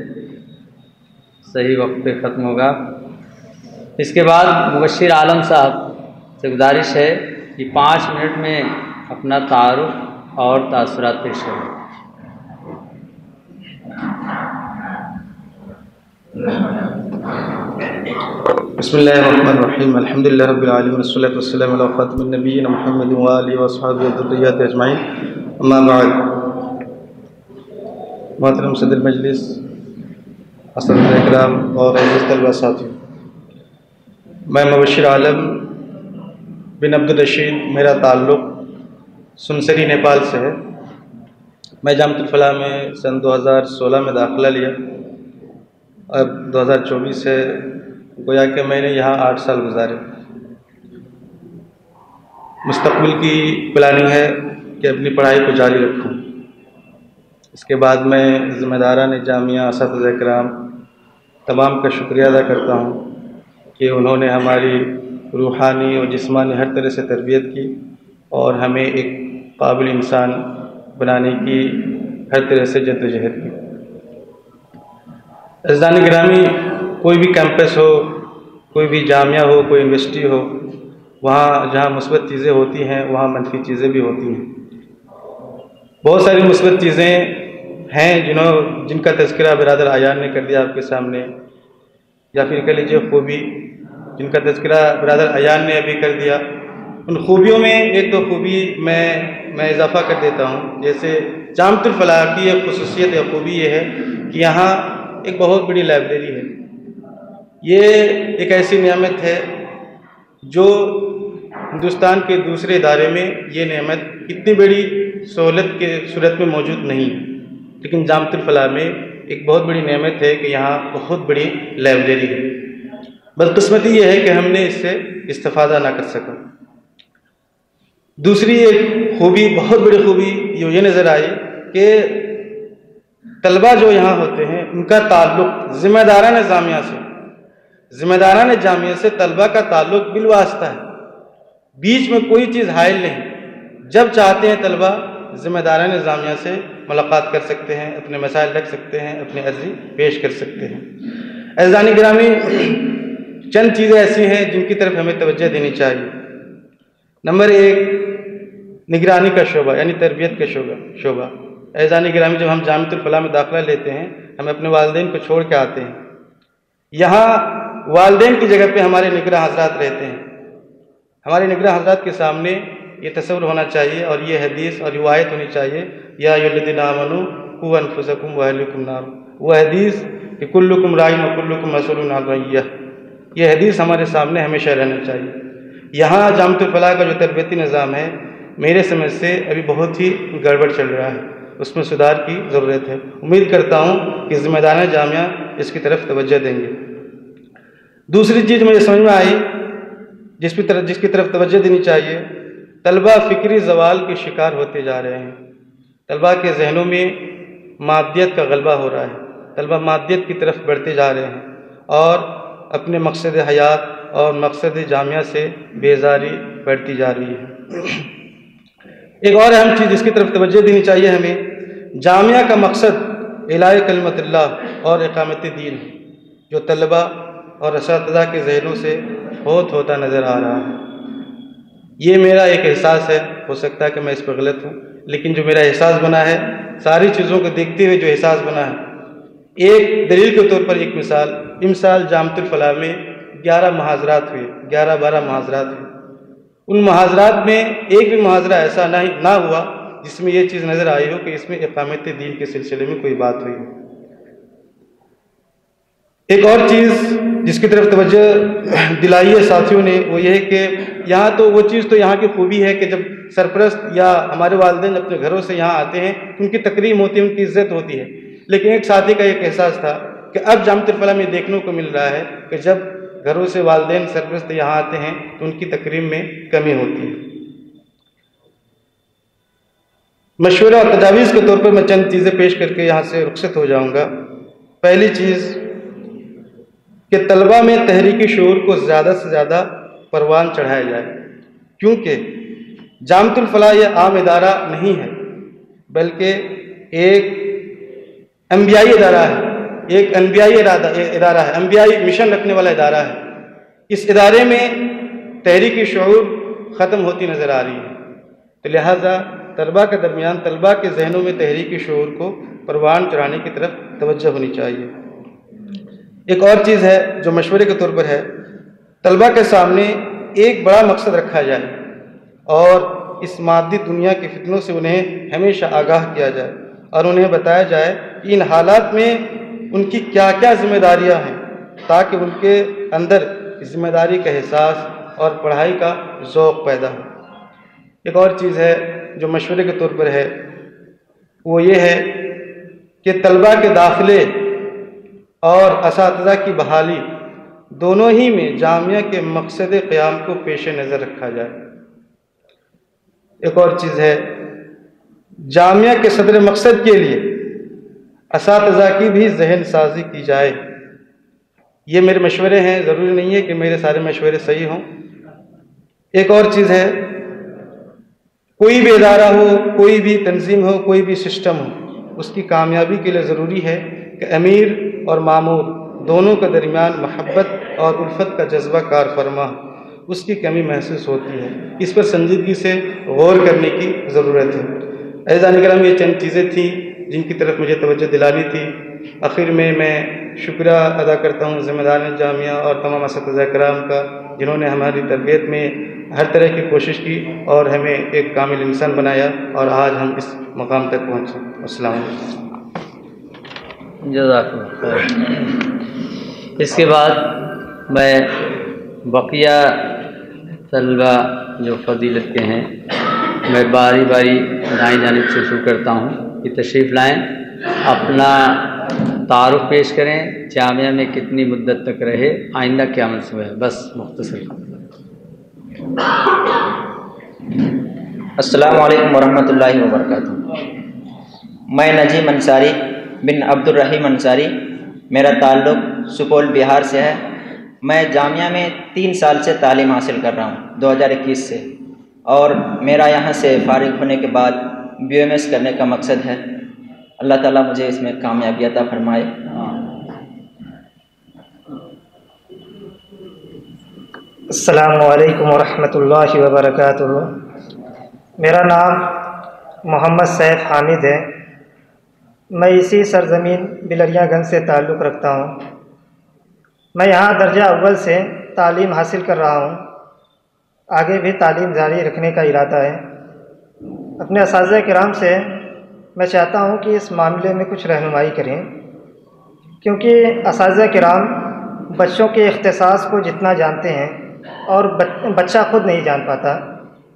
صحیح وقت پہ ختم ہوگا. اس کے بعد مبشر عالم صاحب سے گزارش ہے کہ 5 منٹ میں اپنا تعارف اور تاثرات پیش کریں. بسم اللہ الرحمن الرحیم. الحمدللہ رب العالمین والصلاۃ والسلام علی خاتم النبیین محمد وآلہ وصحبہ وذریۃ اجمعین. اما بعد. محترم صدر مجلس، اساتذہ اکرام اور عزیز طلبہ ساتھیوں، میں مبشر عالم بن عبدالرشید، میرا تعلق سنسری نیپال سے ہے. میں جامعۃ الفلاح میں سن 2016 میں داخلہ لیا. اب 2024 ہے، گویا کہ میں نے یہاں 8 سال گزارے. مستقبل کی پلاننگ ہے کہ اپنی پڑھائی کو جاری رکھوں. اس کے بعد میں ذمہ داران جامعہ، اساتذہ کرام تمام کا شکریہ ادا کرتا ہوں کہ انہوں نے ہماری روحانی اور جسمانی ہر طرح سے تربیت کی اور ہمیں ایک قابل انسان بنانے کی ہر طرح سے جدوجہد کی. عزیزان گرامی، کوئی بھی کیمپس ہو، کوئی بھی جامعہ ہو، کوئی یونیورسٹی ہو، وہاں جہاں مثبت چیزیں ہوتی ہیں وہاں منفی چیزیں بھی ہوتی ہیں. بہت ساری مثبت چیزیں ہیں جن کا تذکرہ برادر عیان نے کر دیا آپ کے سامنے، یا پھر کہہ لیجیے خوبی جن کا تذکرہ برادر عیان نے ابھی کر دیا. ان خوبیوں میں ایک دو خوبی میں اضافہ کر دیتا ہوں. جیسے جامعۃ الفلاح کی ایک خصوصیت یا خوبی یہ ہے کہ یہاں ایک بہت بڑی لائبریری ہے. یہ ایک ایسی نعمت ہے جو ہندوستان کے دوسرے ادارے میں یہ نعمت اتنی بڑی سہولت کے صورت میں موجود نہیں ہے، لیکن جامعۃ الفلاح میں ایک بہت بڑی نعمت ہے کہ یہاں بہت بڑی لائبریری ہے. بدقسمتی یہ ہے کہ ہم نے اس سے استفادہ نہ کر سکا. دوسری ایک خوبی، بہت بڑی خوبی یہ نظر آئی کہ طلبہ جو یہاں ہوتے ہیں ان کا تعلق ذمہ داران جامعہ سے، ذمہ داران جامعہ سے طلبہ کا تعلق بالواسطہ ہے. بیچ میں کوئی چیز حائل نہیں. جب چاہتے ہیں طلبہ ذمہ داران جامعہ سے ملاقات کر سکتے ہیں، اپنے مسائل رکھ سکتے ہیں، اپنی عرضی پیش کر سکتے ہیں. عزیزان گرامی، چند چیزیں ایسی ہیں جن کی طرف ہمیں توجہ دینی چاہیے. نمبر 1، نگرانی کا شعبہ یعنی تربیت کا شعبہ. عزیزان گرامی، جب ہم جامعۃ الفلاح میں داخلہ لیتے ہیں ہم اپنے والدین کو چھوڑ کے آتے ہیں. یہاں والدین کی جگہ پہ ہمارے نگراں حضرات رہتے ہیں. ہمارے نگراں حضرات کے سامنے یہ تصور ہونا چاہیے اور یہ حدیث اور روایت ہونی چاہیے، یا ایھا الذین آمنوا قوا انفسکم واہلیکم نارا. وہ حدیث کہ کلکم راع و کلکم مسئول عن رعیہ. یہ حدیث ہمارے سامنے ہمیشہ رہنا چاہیے۔ یہاں جامعۃ الفلاح کا جو تربیتی نظام ہے میرے سمجھ سے ابھی بہت ہی گڑبڑ چل رہا ہے، اس میں سدھار کی ضرورت ہے۔ امید کرتا ہوں کہ ذمہ داران جامعہ اس کی طرف توجہ دیں گے۔ دوسری چیز مجھے سمجھ میں آئی جس کی طرف توجہ دینی چاہیے، طلبہ فکری زوال کے شکار ہوتے جا رہے ہیں۔ طلبہ کے ذہنوں میں مادیت کا غلبہ ہو رہا ہے، طلبہ مادیت کی طرف بڑھتے جا رہے ہیں اور اپنے مقصد حیات اور مقصد جامعہ سے بیزاری بڑھتی جا رہی ہے۔ ایک اور اہم چیز جس کی طرف توجہ دینی چاہیے ہمیں، جامعہ کا مقصد اعلاء کلمت اللہ اور اقامت دین، جو طلبہ اور اساتذہ کے ذہنوں سے فوت ہوتا نظر آ رہا ہے۔ یہ میرا ایک احساس ہے، ہو سکتا ہے کہ میں اس پر غلط ہوں، لیکن جو میرا احساس بنا ہے، ساری چیزوں کو دیکھتے ہوئے جو احساس بنا ہے، ایک دلیل کے طور پر ایک مثال، امسال جامعۃ الفلاح میں 11 محاضرات ہوئے، 11-12 محاضرات ہوئے۔ ان محاضرات میں ایک بھی محاضرہ ایسا نہ ہوا جس میں یہ چیز نظر آئی ہو کہ اس میں اقامت دین کے سلسلے میں کوئی بات ہوئی۔ ایک اور چیز جس کی طرف توجہ دلائی ہے ساتھیوں نے، وہ یہ ہے کہ یہاں تو وہ چیز تو یہاں کی خوبی ہے کہ جب سرپرست یا ہمارے والدین اپنے گھروں سے یہاں آتے ہیں تو ان کی تکریم ہوتی ہے، ان کی عزت ہوتی ہے، لیکن ایک ساتھی کا ایک احساس تھا کہ اب جامعۃ الفلاح میں دیکھنے کو مل رہا ہے کہ جب گھروں سے والدین سرپرست یہاں آتے ہیں تو ان کی تکریم میں کمی ہوتی ہے۔ مشورہ اور تجاویز کے طور پر میں چند چیزیں پیش کر کے یہاں سے رخصت ہو جاؤں گا۔ پہلی چیز کہ طلبہ میں تحریکی شعور کو زیادہ سے زیادہ پروان چڑھایا جائے، کیونکہ جامعۃ الفلاح یہ عام ادارہ نہیں ہے بلکہ ایک انبیائی ادارہ ہے، ایک انبیائی ادارہ ہے، انبیائی مشن رکھنے والا ادارہ ہے۔ اس ادارے میں تحریکی شعور ختم ہوتی نظر آ رہی ہے، تو لہٰذا طلبہ کے درمیان، طلبہ کے ذہنوں میں تحریکی شعور کو پروان چڑھانے کی طرف توجہ ہونی چاہیے۔ ایک اور چیز ہے جو مشورے کے طور پر ہے، طلبہ کے سامنے ایک بڑا مقصد رکھا جائے اور اس مادی دنیا کی فتنوں سے انہیں ہمیشہ آگاہ کیا جائے اور انہیں بتایا جائے کہ ان حالات میں ان کی کیا کیا ذمہ داریاں ہیں، تاکہ ان کے اندر ذمہ داری کا احساس اور پڑھائی کا ذوق پیدا ہو۔ ایک اور چیز ہے جو مشورے کے طور پر ہے، وہ یہ ہے کہ طلبہ کے داخلے اور اساتذہ کی بحالی دونوں ہی میں جامعہ کے مقصد قیام کو پیش نظر رکھا جائے۔ ایک اور چیز ہے، جامعہ کے صدر مقصد کے لیے اساتذہ کی بھی ذہن سازی کی جائے۔ یہ میرے مشورے ہیں، ضروری نہیں ہے کہ میرے سارے مشورے صحیح ہوں۔ ایک اور چیز ہے، کوئی بھی ادارہ ہو، کوئی بھی تنظیم ہو، کوئی بھی سسٹم ہو، اس کی کامیابی کے لیے ضروری ہے کہ امیر اور مامور دونوں کے درمیان محبت اور الفت کا جذبہ کار فرما، اس کی کمی محسوس ہوتی ہے۔ اس پر سنجیدگی سے غور کرنے کی ضرورت ہے۔ عزیزان کرام، یہ چند چیزیں تھیں جن کی طرف مجھے توجہ دلانی تھی۔ آخر میں شکریہ ادا کرتا ہوں ذمہ داران جامعہ اور تمام اساتذہ کرام کا، جنہوں نے ہماری تربیت میں ہر طرح کی کوشش کی اور ہمیں ایک کامل انسان بنایا، اور آج ہم اس مقام تک پہنچے۔ السلام علیکم۔ جزاک اللہ خیر۔ اس کے بعد میں بقیہ طلبہ جو فضیلت کے ہیں، میں باری باری دائیں جانب سے شروع کرتا ہوں کہ تشریف لائیں، اپنا تعارف پیش کریں، جامعہ میں کتنی مدت تک رہے، آئندہ کیا منصوبہ ہے، بس مختصر۔ السلام علیکم ورحمۃ اللہ وبرکاتہ۔ میں نجیم انصاری بن عبد الرحیم انصاری، میرا تعلق سپول بہار سے ہے۔ میں جامعہ میں 3 سال سے تعلیم حاصل کر رہا ہوں، 2021 سے، اور میرا یہاں سے فارغ ہونے کے بعد BMS کرنے کا مقصد ہے۔ اللہ تعالیٰ مجھے اس میں کامیابی عطا فرمائے۔ السلام علیکم ورحمۃ اللہ وبرکاتہ۔ میرا نام محمد سیف حامد ہے۔ میں اسی سرزمین بلریا گنج سے تعلق رکھتا ہوں۔ میں یہاں درجہ اول سے تعلیم حاصل کر رہا ہوں، آگے بھی تعلیم جاری رکھنے کا ارادہ ہے۔ اپنے اساتذہ کرام سے میں چاہتا ہوں کہ اس معاملے میں کچھ رہنمائی کریں، کیونکہ اساتذہ کرام بچوں کے اختصاص کو جتنا جانتے ہیں اور بچہ خود نہیں جان پاتا،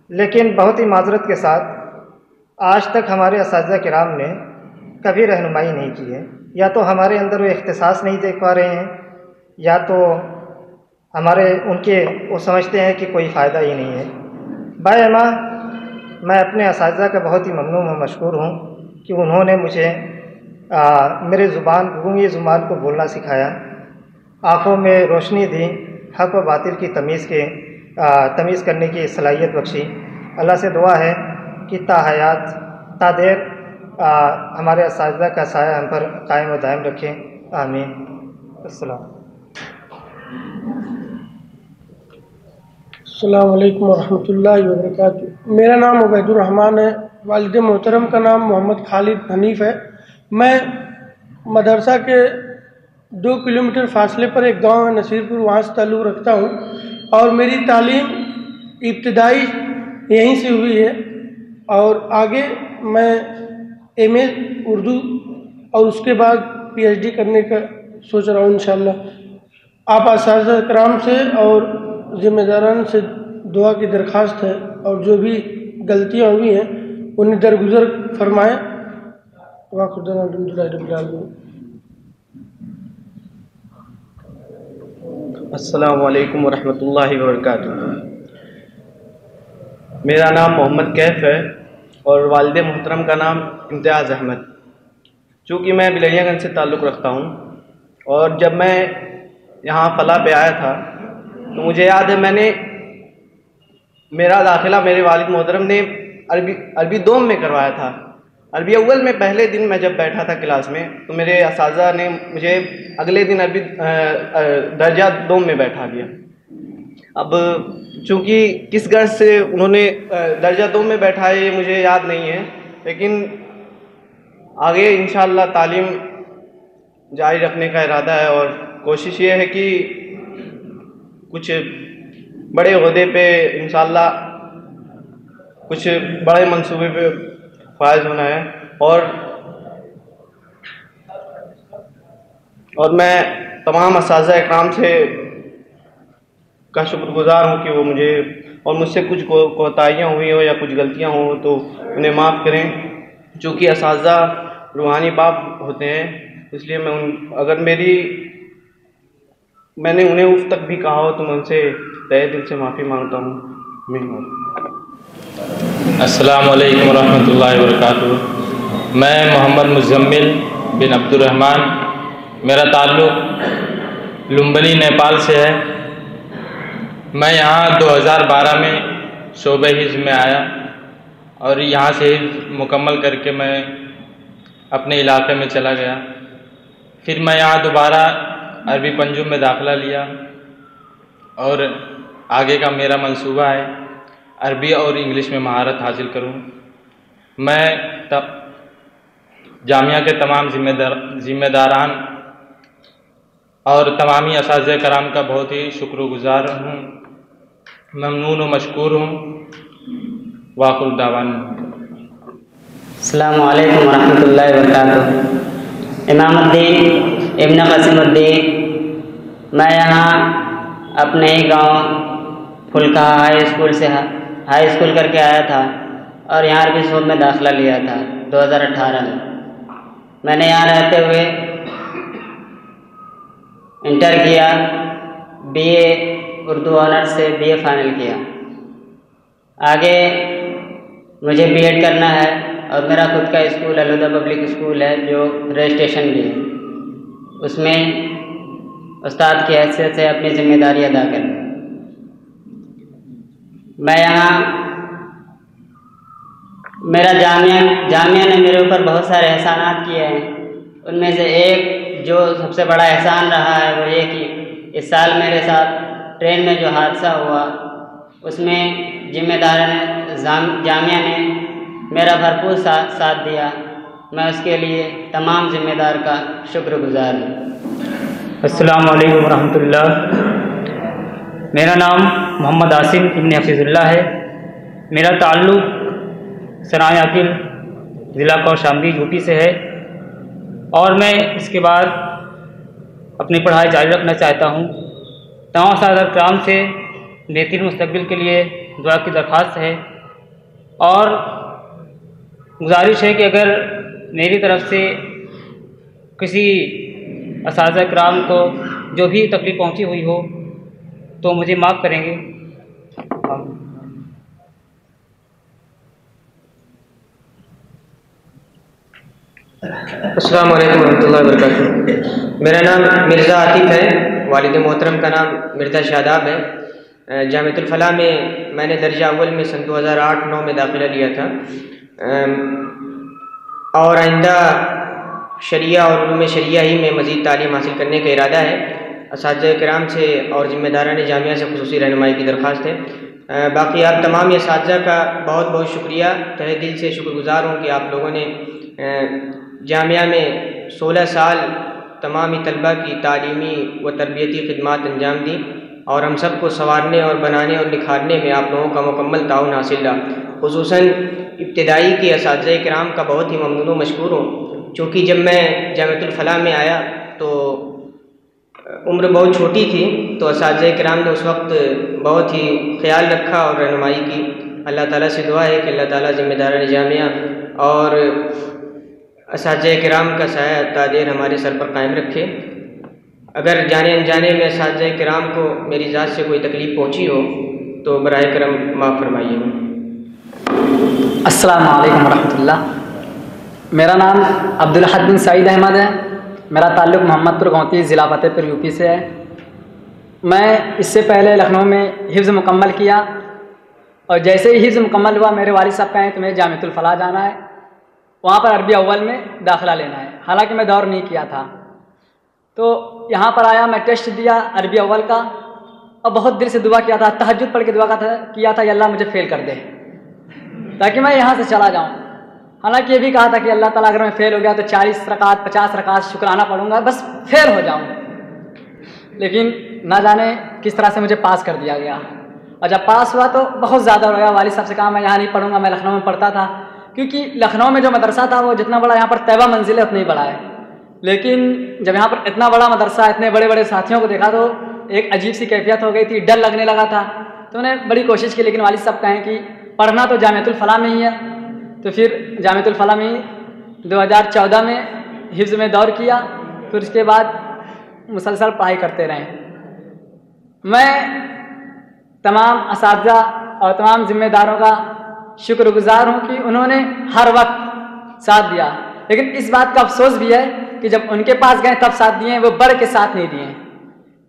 لیکن بہت ہی معذرت کے ساتھ آج تک ہمارے اساتذہ کرام نے کبھی رہنمائی نہیں کی ہے۔ یا تو ہمارے اندر وہ اختصاص نہیں دیکھ پا رہے ہیں، یا تو وہ سمجھتے ہیں کہ کوئی فائدہ ہی نہیں ہے۔ باعمہ میں اپنے اساتذہ کا بہت ہی ممنون و مشکور ہوں کہ انہوں نے مجھے میرے گونگی زبان کو بولنا سکھایا، آنکھوں میں روشنی دی، حق و باطل کی تمیز کرنے کی صلاحیت بخشی۔ اللہ سے دعا ہے کہ تا حیات تا دیر ہمارے اساتذہ کا سایہ ہم پر قائم و دائم رکھیں، آمین۔ السلام علیکم ورحمۃ اللہ وبرکاتہ۔ میرا نام عبید الرحمن ہے، والد محترم کا نام محمد خالد حنیف ہے۔ میں مدرسہ کے 2 کلومیٹر فاصلے پر ایک گاؤں ہے نصیر پور، وہاں سے تعلق رکھتا ہوں، اور میری تعلیم ابتدائی یہیں سے ہوئی ہے، اور آگے میں ایم اے اردو اور اس کے بعد پی ایچ ڈی کرنے کا سوچ رہا ہوں انشاءاللہ۔ آپ اساتذہ کرام سے اور ذمہ داران سے دعا کی درخواست ہے، اور جو بھی غلطیاں ہوئی ہیں انہیں درگزر فرمائیں۔ واخردنا الحمدللہ رب العالمین۔ السلام علیکم ورحمۃ اللہ وبرکاتہ۔ میرا نام محمد کیف ہے اور والد محترم کا نام امتیاز احمد۔ چونکہ میں بلریا گنج سے تعلق رکھتا ہوں، اور جب میں یہاں فلاح پہ آیا تھا تو مجھے یاد ہے میرا داخلہ میرے والد محترم نے عربی دوم میں کروایا تھا۔ عربی اول میں پہلے دن میں جب بیٹھا تھا کلاس میں تو میرے اساتذہ نے مجھے اگلے دن عربی درجہ دوم میں بیٹھا دیا۔ اب چونکہ کس غرض سے انہوں نے درجہ دوم میں بیٹھا ہے یہ مجھے یاد نہیں ہے، لیکن آگے انشاءاللہ تعلیم جاری رکھنے کا ارادہ ہے، اور کوشش یہ ہے کہ کچھ بڑے عہدے پہ انشاءاللہ کچھ بڑے منصوبے پہ فائز ہونا ہے، اور میں تمام اساتذہ اکرام سے کا شکر گزار ہوں کہ وہ مجھے اور مجھ سے کچھ کوتاہیاں ہوئی ہوں یا کچھ غلطیاں ہوں تو انہیں معاف کریں، چونکہ اساتذہ روحانی باپ ہوتے ہیں، اس لیے میں نے انہیں اف تک بھی کہا ہو تو میں ان سے تہہ دل سے معافی مانگتا ہوں۔ السلام علیکم ورحمۃ اللہ وبرکاتہ۔ میں محمد مزمل بن عبد الرحمن، میرا تعلق لمبنی نیپال سے ہے۔ میں یہاں 2012 میں شعبہ حفظ میں آیا، اور یہاں سے حفظ مکمل کر کے میں اپنے علاقے میں چلا گیا۔ پھر میں یہاں دوبارہ عربی پنجم میں داخلہ لیا، اور آگے کا میرا منصوبہ ہے عربی اور انگلش میں مہارت حاصل کروں۔ میں جامعہ کے تمام ذمہ داران اور تمامی اساتذہ کرام کا بہت ہی شکر گزار ہوں، ممنون و مشکور ہوں۔ واخر دعوانا السلام علیکم ورحمۃ اللہ وبرکاتہ۔ امام الدین ابن قاسم الدین، میں یہاں اپنے ہی گاؤں پھلکا ہائی اسکول کر کے آیا تھا، اور یہاں عربی صوب میں داخلہ لیا تھا 2018 میں۔ میں نے یہاں رہتے ہوئے انٹر کیا، بی اے اردو آنرس سے بی اے فائنل کیا۔ آگے مجھے بی ایڈ کرنا ہے، اور میرا خود کا اسکول الہدیٰ پبلک اسکول ہے جو رجسٹریشن بھی ہے، اس میں استاد کی حیثیت سے اپنی ذمہ داری ادا کریں۔ میں یہاں میرا جامعہ نے میرے اوپر بہت سارے احسانات کیے ہیں، ان میں سے ایک جو سب سے بڑا احسان رہا ہے وہ یہ کہ اس سال میرے ساتھ ٹرین میں جو حادثہ ہوا اس میں ذمہ داران جامعہ نے میرا بھرپور ساتھ دیا، میں اس کے لیے تمام ذمہ دار کا شکر گزار ہوں۔ السلام علیکم ورحمۃ اللہ۔ میرا نام محمد عاصم ابن حفیظ اللہ ہے۔ میرا تعلق ثنائے عقل ضلع کوشامبی یو پی سے ہے، اور میں اس کے بعد اپنی پڑھائی جاری رکھنا چاہتا ہوں۔ تمام اساتذہ کرام سے بہترین مستقبل کے لیے دعا کی درخواست ہے، اور گزارش ہے کہ اگر میری طرف سے کسی اساتذہ کرام کو جو بھی تکلیف پہنچی ہوئی ہو تو مجھے معاف کریں گے۔ السلام علیکم ورحمۃ اللہ وبرکاتہ۔ میرا نام مرزا عاطف ہے، والد محترم کا نام مرزا شاداب ہے۔ جامعۃ الفلاح میں نے درجہ اول میں سن 2008-9 میں داخلہ لیا تھا، اور آئندہ شریعہ اور علوم شریعہ ہی میں مزید تعلیم حاصل کرنے کا ارادہ ہے۔ اساتذہ کرام سے اور ذمہ داران جامعہ سے خصوصی رہنمائی کی درخواست ہے۔ باقی آپ تمام اساتذہ کا بہت بہت شکریہ، تہہ دل سے شکر گزار ہوں کہ آپ لوگوں نے جامعہ میں 16 سال تمامی طلبہ کی تعلیمی و تربیتی خدمات انجام دی، اور ہم سب کو سنوارنے اور بنانے اور نکھارنے میں آپ لوگوں کا مکمل تعاون حاصل رہا۔ خصوصاً ابتدائی کے اساتذہ کرام کا بہت ہی ممنون و مشکور ہوں، چونکہ جب میں جامعۃ الفلاح میں آیا تو عمر بہت چھوٹی تھی، تو اساتذہ کرام نے اس وقت بہت ہی خیال رکھا اور رہنمائی کی۔ اللہ تعالیٰ سے دعا ہے کہ اللہ تعالیٰ ذمہ داران جامعہ اور اساتذہ کرام کا سایہ تاجر ہمارے سر پر قائم رکھے۔ اگر جانے انجانے میں اساتذہ کرام کو میری ذات سے کوئی تکلیف پہنچی ہو تو براہ کرم معاف فرمائیے گا۔ السلام علیکم ورحمۃ اللہ۔ میرا نام عبدالحد بن سعید احمد ہے، میرا تعلق محمد پور گونتی ضلع فتح پور یو پی سے ہے۔ میں اس سے پہلے لکھنؤ میں حفظ مکمل کیا، اور جیسے ہی حفظ مکمل ہوا میرے والد صاحب کہیں تمہیں جامعۃ الفلاح جانا ہے، وہاں پر عربی اول میں داخلہ لینا ہے۔ حالانکہ میں دور نہیں کیا تھا، تو یہاں پر آیا، میں ٹیسٹ دیا عربی اول کا، اور بہت دل سے دعا کیا تھا، تہجد پڑھ کے دعا کیا تھا کہ اللہ مجھے فیل کر دے تاکہ میں یہاں سے چلا جاؤں۔ حالانکہ یہ بھی کہا تھا کہ اللہ تعالیٰ اگر میں فیل ہو گیا تو 40 رکعات 50 رکعات شکرانہ پڑھوں گا، بس فیل ہو جاؤں۔ لیکن نہ جانے کس طرح سے مجھے پاس کر دیا گیا، اور جب پاس ہوا تو بہت زیادہ رویا۔ والد صاحب سے کہا میں یہاں نہیں پڑھوں گا، میں لکھنؤ میں پڑھتا تھا، کیونکہ لکھنؤ میں جو مدرسہ تھا وہ جتنا بڑا یہاں پر طیبہ منزل ہے اتنا ہی بڑا ہے۔ لیکن جب یہاں پر اتنا بڑا مدرسہ، اتنے بڑے بڑے ساتھیوں کو دیکھا تو ایک عجیب سی کیفیت ہو گئی تھی، ڈر لگنے لگا تھا۔ تو میں نے بڑی کوشش کی، لیکن والد صاحب کہیں کہ پڑھنا تو جامعۃ الفلاح میں ہی ہے، تو پھر جامعۃ الفلاح میں ہی 2014 میں حفظ میں دور کیا، پھر اس کے بعد مسلسل پڑھائی کرتے رہے۔ میں تمام اساتذہ اور تمام ذمہ داروں کا شکر گزار ہوں کہ انہوں نے ہر وقت ساتھ دیا، لیکن اس بات کا افسوس بھی ہے کہ جب ان کے پاس گئے تب ساتھ دیے، وہ بڑھ کے ساتھ نہیں دیے۔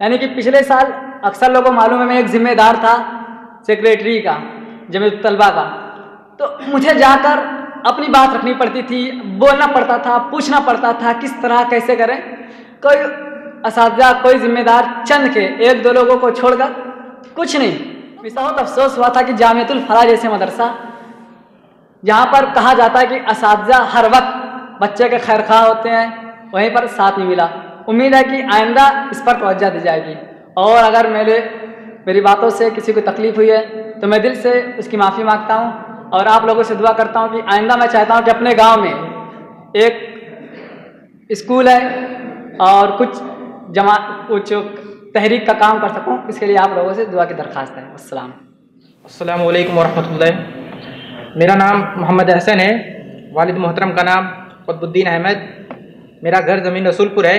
یعنی کہ پچھلے سال اکثر لوگوں کو معلوم ہے میں ایک ذمہ دار تھا سیکریٹری کا، جمعیت طلبہ کا، تو مجھے جا کر اپنی بات رکھنی پڑتی تھی، بولنا پڑتا تھا، پوچھنا پڑتا تھا کس طرح کیسے کریں۔ کوئی اساتذہ، کوئی ذمہ دار چند کے 1-2 لوگوں کو چھوڑ کر کچھ نہیں۔ بہت افسوس ہوا تھا کہ جامعۃ الفلاح جیسے مدرسہ جہاں پر کہا جاتا ہے کہ اساتذہ ہر وقت بچے کے خیر خواہ ہوتے ہیں، وہیں پر ساتھ نہیں ملا۔ امید ہے کہ آئندہ اس پر توجہ دی جائے گی، اور اگر میری باتوں سے کسی کو تکلیف ہوئی ہے تو میں دل سے اس کی معافی مانگتا ہوں، اور آپ لوگوں سے دعا کرتا ہوں کہ آئندہ میں چاہتا ہوں کہ اپنے گاؤں میں ایک اسکول ہے اور کچھ تحریک کا کام کر سکوں، اس کے لیے آپ لوگوں سے دعا کی درخواست ہے۔ السلام علیکم ورحمۃ اللہ۔ میرا نام محمد احسن ہے، والد محترم کا نام قطب الدین احمد۔ میرا گھر زمین رسول پور ہے۔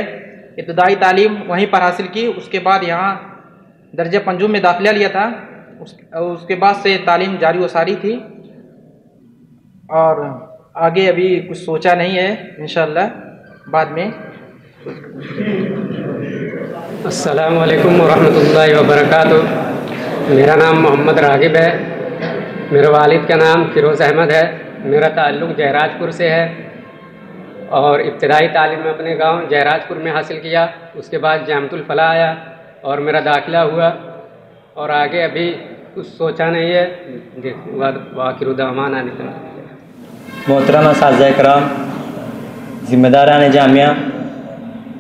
ابتدائی تعلیم وہیں پر حاصل کی، اس کے بعد یہاں درجہ پنجم میں داخلہ لیا تھا، اس کے بعد سے تعلیم جاری و ساری تھی، اور آگے ابھی کچھ سوچا نہیں ہے، انشاءاللہ بعد میں۔ السلام علیکم ورحمۃ اللہ وبرکاتہ۔ میرا نام محمد راغب ہے، میرے والد کا نام فیروز احمد ہے، میرا تعلق جہراج پور سے ہے، اور ابتدائی تعلیم میں اپنے گاؤں جہراج پور میں حاصل کیا، اس کے بعد جامعۃ الفلاح آیا اور میرا داخلہ ہوا، اور آگے ابھی کچھ سوچا نہیں ہے۔ واخر دعوانا محترم اساتذہ کرام، ذمہ داران جامعہ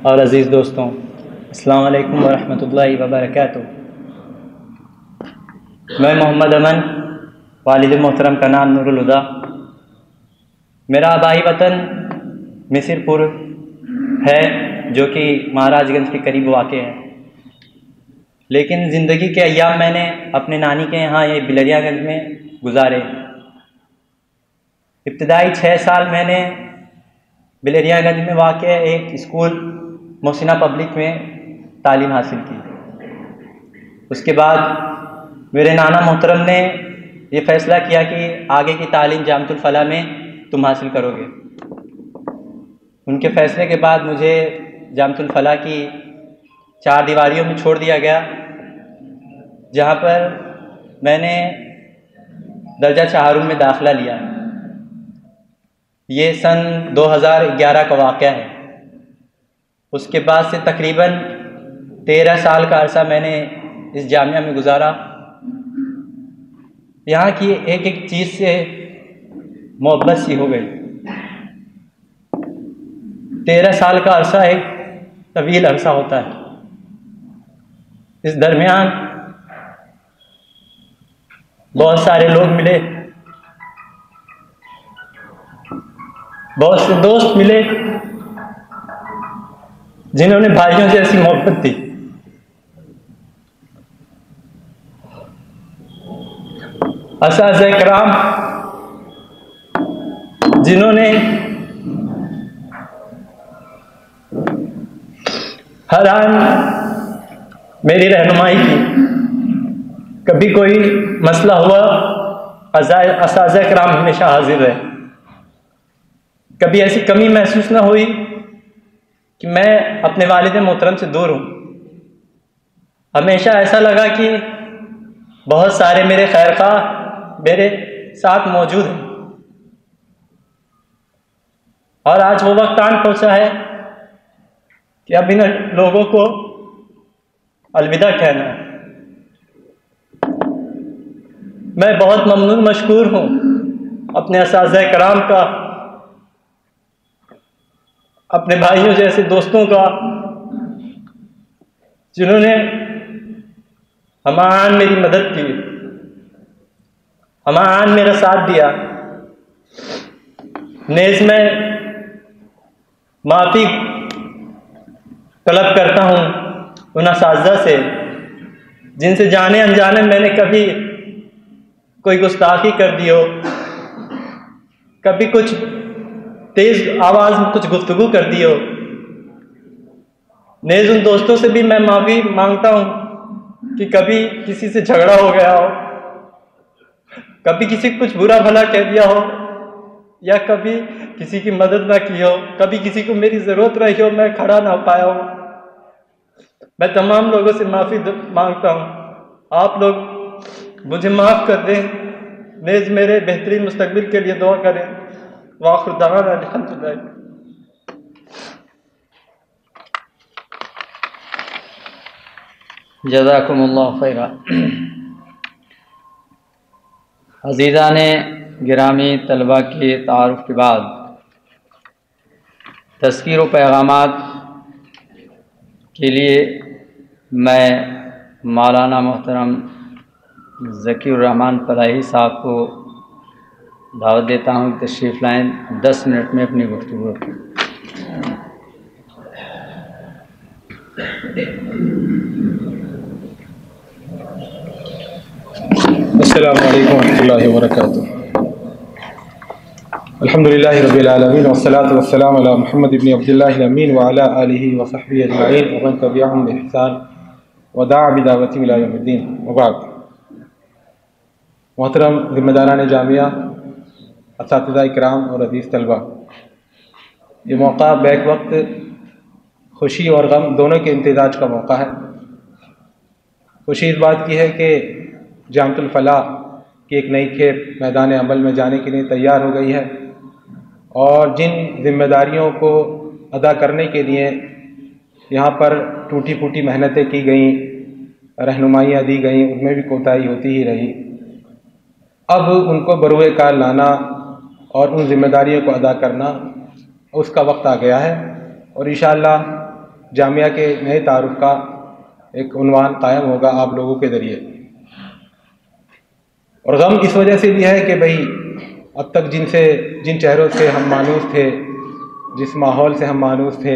اور عزیز دوستوں، السلام علیکم ورحمۃ اللہ وبرکاتہ۔ میں محمد امن، والد محترم کا نام نور الہدا۔ میرا آبائی وطن مصر پور ہے، جو کہ مہاراج گنج کے قریب واقع ہے، لیکن زندگی کے ایام میں نے اپنے نانی کے یہاں یہ بلریا گنج میں گزارے۔ ابتدائی 6 سال میں نے بلریا گنج میں واقع ایک اسکول محسنہ پبلک میں تعلیم حاصل کی۔ اس کے بعد میرے نانا محترم نے یہ فیصلہ کیا کہ آگے کی تعلیم جامعۃ الفلاح میں تم حاصل کرو گے۔ ان کے فیصلے کے بعد مجھے جامعۃ الفلاح کی 4 دیواریوں میں چھوڑ دیا گیا، جہاں پر میں نے درجہ چہارم میں داخلہ لیا۔ یہ سن 2011 کا واقعہ ہے۔ اس کے بعد سے تقریباً 13 سال کا عرصہ میں نے اس جامعہ میں گزارا۔ یہاں کی ایک ایک چیز سے محبت سی ہو گئی۔ 13 سال کا عرصہ ایک طویل عرصہ ہوتا ہے۔ اس درمیان بہت سارے لوگ ملے، بہت سے دوست ملے جنہوں نے بھائیوں جیسی محبت دی۔ اساتذہ کرام جنہوں نے ہر آن میری رہنمائی کی۔ کبھی کوئی مسئلہ ہوا اساتذہ کرام ہمیشہ حاضر رہے۔ کبھی ایسی کمی محسوس نہ ہوئی کہ میں اپنے والد محترم سے دور ہوں۔ ہمیشہ ایسا لگا کہ بہت سارے میرے خیر خواہ میرے ساتھ موجود ہیں۔ اور آج وہ وقت آن پہنچا ہے کہ اب ان لوگوں کو الوداع کہنا ہے۔ میں بہت ممنون مشکور ہوں اپنے اساتذہ کرام کا، اپنے بھائیوں جیسے دوستوں کا، جنہوں نے ہمان میری مدد کی، ہمان میرا ساتھ دیا۔ نیز میں معافی طلب کرتا ہوں ان اساتذہ سے جن سے جانے انجانے میں نے کبھی کوئی گستاخی کر دی ہو، کبھی کچھ تیز آواز میں کچھ گفتگو کر دی ہو۔ نیز ان دوستوں سے بھی میں معافی مانگتا ہوں کہ کبھی کسی سے جھگڑا ہو گیا ہو، کبھی کسی کو کچھ برا بھلا کہہ دیا ہو، یا کبھی کسی کی مدد نہ کی ہو، کبھی کسی کو میری ضرورت رہی ہو میں کھڑا نہ پایا ہوں۔ میں تمام لوگوں سے معافی مانگتا ہوں۔ آپ لوگ مجھے معاف کر دیں، نیز میرے بہترین مستقبل کے لیے دعا کریں۔ وآخر دعوانا الحمدللہ۔ جزاکم اللہ خیرا۔ عزیزان گرامی، طلباء کے تعارف کے بعد تذکیر و پیغامات کے لیے میں مولانا محترم ذکی الرحمن فلاحی صاحب کو دعوت دیتا ہوں کہ تشریف لائیں، 10 منٹ میں اپنی گفتگو رکھیں۔ السلام علیکم ورحمۃ اللہ وبرکاتہ۔ الحمدللہ رب العالمین والصلاة والسلام علی محمد بن عبداللہ الامین وعلی آلہ وصحبہ اجمعین ومن تبعہم بإحسان ودعا بدعوتہم الی یوم الدین، وبعد۔ محترم ذمہ داران جامعہ، اساتذہ اکرام اور عزیز طلبہ، یہ موقع بیک وقت خوشی اور غم دونوں کے امتزاج کا موقع ہے۔ خوشی اس بات کی ہے کہ جامعۃ الفلاح کی ایک نئی کھیپ میدان عمل میں جانے کے لیے تیار ہو گئی ہے، اور جن ذمہ داریوں کو ادا کرنے کے لیے یہاں پر ٹوٹی پھوٹی محنتیں کی گئیں، رہنمائیاں دی گئیں، ان میں بھی کوتاہی ہوتی ہی رہی۔ اب ان کو بروئے کار لانا اور ان ذمہ داریوں کو ادا کرنا، اس کا وقت آ گیا ہے، اور انشاءاللہ جامعہ کے نئے تعارف کا ایک عنوان قائم ہوگا آپ لوگوں کے ذریعے۔ اور غم اس وجہ سے بھی ہے کہ بھئی اب تک جن چہروں سے ہم مانوس تھے، جس ماحول سے ہم مانوس تھے،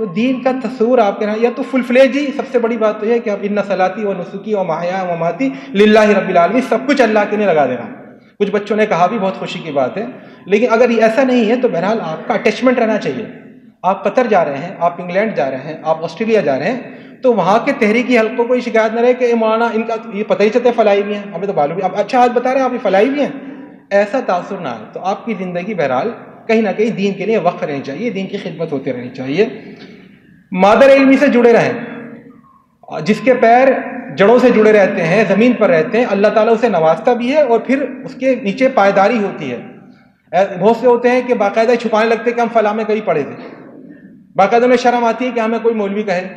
تو دین کا تصور آپ کے یا تو فل فلیج ہی سب سے بڑی بات تو یہ ہے کہ اب ان صلاتی و نسکی و محیا و مماتی للہ رب العالمین، سب کچھ اللہ کے لیے لگا دینا. کچھ بچوں نے کہا بھی بہت خوشی کی بات ہے، لیکن اگر یہ ایسا نہیں ہے تو بہرحال آپ کا اٹیچمنٹ رہنا چاہیے. آپ قطر جا رہے ہیں، آپ انگلینڈ جا رہے ہیں، آپ آسٹریلیا جا رہے ہیں، تو وہاں کے تحریکی حلقوں کو یہ شکایت نہ رہے کہ مولانا ان کا یہ پتہ ہی چلتا ہے فلاحی بھی ہیں، ہمیں تو معلوم بھی. اب اچھا آج بتا رہے ہیں آپ یہ فلاحی بھی ہیں، ایسا تاثر نہ ہے. تو آپ کی زندگی بہرحال کہیں نہ کہیں دین کے لیے وقف رہنی چاہیے، دین کی خدمت ہوتی رہنی چاہیے. مادر علمی سے جڑے رہیں. جس کے پیر جڑوں سے جڑے رہتے ہیں، زمین پر رہتے ہیں، اللہ تعالیٰ اسے نوازتا بھی ہے اور پھر اس کے نیچے پائیداری ہوتی ہے. بہت سے ہوتے ہیں کہ باقاعدہ چھپانے لگتے ہیں کہ ہم فلاں میں کہیں پڑھے تھے، باقاعدہ انہیں شرم آتی ہے کہ ہمیں کوئی مولوی کہے.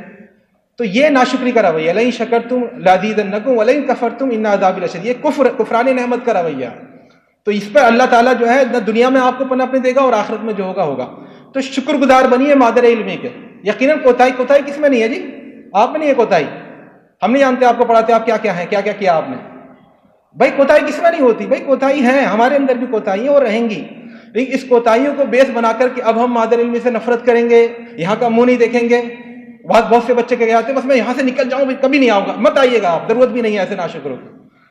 تو یہ ناشکری کا رویہ، لئن شکرتم لازیدنکم ولئن کفرتم ان عذابی لشدید، یہ کفران نعمت کا رویہ. تو اس پر اللہ تعالیٰ جو ہے نہ دنیا میں آپ کو پناہ دے گا اور آخرت میں جو ہوگا ہوگا. تو شکر گزار بنیے مادر علمی کے. یقیناً کوتاہی کس میں نہیں ہے جی؟ آپ میں نہیں ہے کوتاہی. ہم نہیں جانتے آپ کو پڑھاتے آپ کیا کیا ہیں، کیا کیا کیا آپ نے. بھائی کوتاہی کس میں نہیں ہوتی؟ بھائی کوتاہی ہے، ہمارے اندر بھی کوتاہی ہیں اور رہیں گی. لیکن اس کوتاہیوں کو بیس بنا کر کہ اب ہم مادر علمی سے نفرت کریں گے، یہاں کا منہ نہیں دیکھیں گے. بہت سے بچے کہتے ہیں بس میں یہاں سے نکل جاؤں، کبھی نہیں آؤں گا. مت آئیے گا آپ، ضرورت بھی نہیں ہے ایسے ناشکروں کی.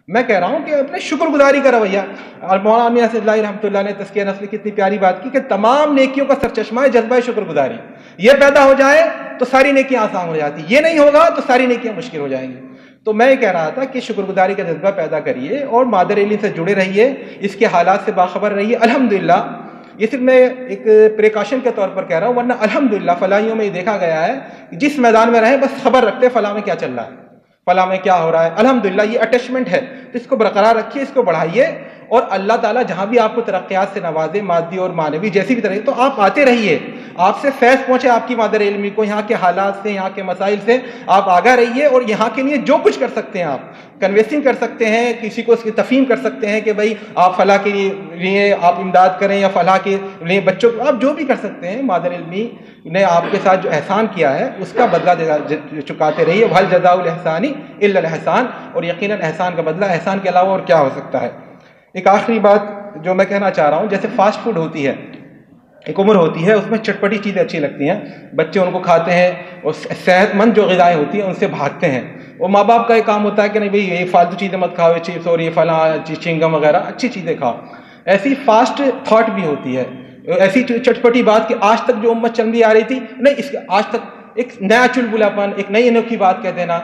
میں کہہ رہا ہوں کہ اپنے شکر گزاری کا رویہ. مولانا میاں اسد اللہ رحمۃ اللہ نے تزکیہ نفس کی اتنی پیاری بات کی کہ تمام نیکیوں کا سرچشمہ ہے جذبہ شکر گزاری. یہ پیدا ہو جائے تو ساری نیکیاں آسان ہو جاتی، یہ نہیں ہوگا تو ساری نیکیاں مشکل ہو جائیں گی. تو میں یہ کہہ رہا تھا کہ شکر گزاری کا جذبہ پیدا کریے اور مادر علم سے جڑے رہیے، اس کے حالات سے باخبر رہیے. الحمدللہ یہ صرف میں ایک پریکاشن کے طور پر کہہ رہا ہوں، ورنہ الحمدللہ فلاحیوں میں یہ دیکھا گیا ہے کہ جس میدان میں رہیں بس خبر رکھتے فلاں میں کیا چل رہا ہے، فلاں میں کیا ہو رہا ہے. الحمدللہ یہ اٹیچمنٹ ہے، تو اس کو برقرار رکھیے، اس کو بڑھائیے. اور اللہ تعالیٰ جہاں بھی آپ کو ترقیات سے نوازے، مادی اور معنوی جیسی بھی طرح، تو آپ آتے رہیے، آپ سے فیض پہنچے آپ کی مادر علمی کو. یہاں کے حالات سے، یہاں کے مسائل سے آپ آگاہ رہیے اور یہاں کے لیے جو کچھ کر سکتے ہیں، آپ کنوینسنگ کر سکتے ہیں، کسی کو اس کی تفہیم کر سکتے ہیں کہ بھائی آپ فلاح کے لیے آپ امداد کریں یا فلاح کے لیے بچوں کو آپ جو بھی کر سکتے ہیں. مادر علمی نے آپ کے ساتھ جو احسان کیا ہے اس کا بدلہ چکاتے رہیے. بھل جزاء الاحسان الا الاحسان، اور یقیناً احسان کا بدلہ احسان کے علاوہ اور کیا ہو سکتا ہے. ایک آخری بات جو میں کہنا چاہ رہا ہوں، جیسے فاسٹ فوڈ ہوتی ہے، ایک عمر ہوتی ہے اس میں چٹپٹی چیزیں اچھی لگتی ہیں، بچے ان کو کھاتے ہیں اور صحت مند جو غذائیں ہوتی ہیں ان سے بھاگتے ہیں. اور ماں باپ کا یہ کام ہوتا ہے کہ نہیں بھائی یہ فالتو چیزیں مت کھاؤ، یہ چپس اور یہ فلاں چنگم وغیرہ، اچھی چیزیں کھاؤ. ایسی فاسٹ تھاٹ بھی ہوتی ہے، ایسی چٹپٹی بات کہ آج تک جو امت چلتی آ رہی تھی، نہیں اس کے آج تک ایک نیا چلبلاپن، ایک نئی انوکھی بات کہہ دینا.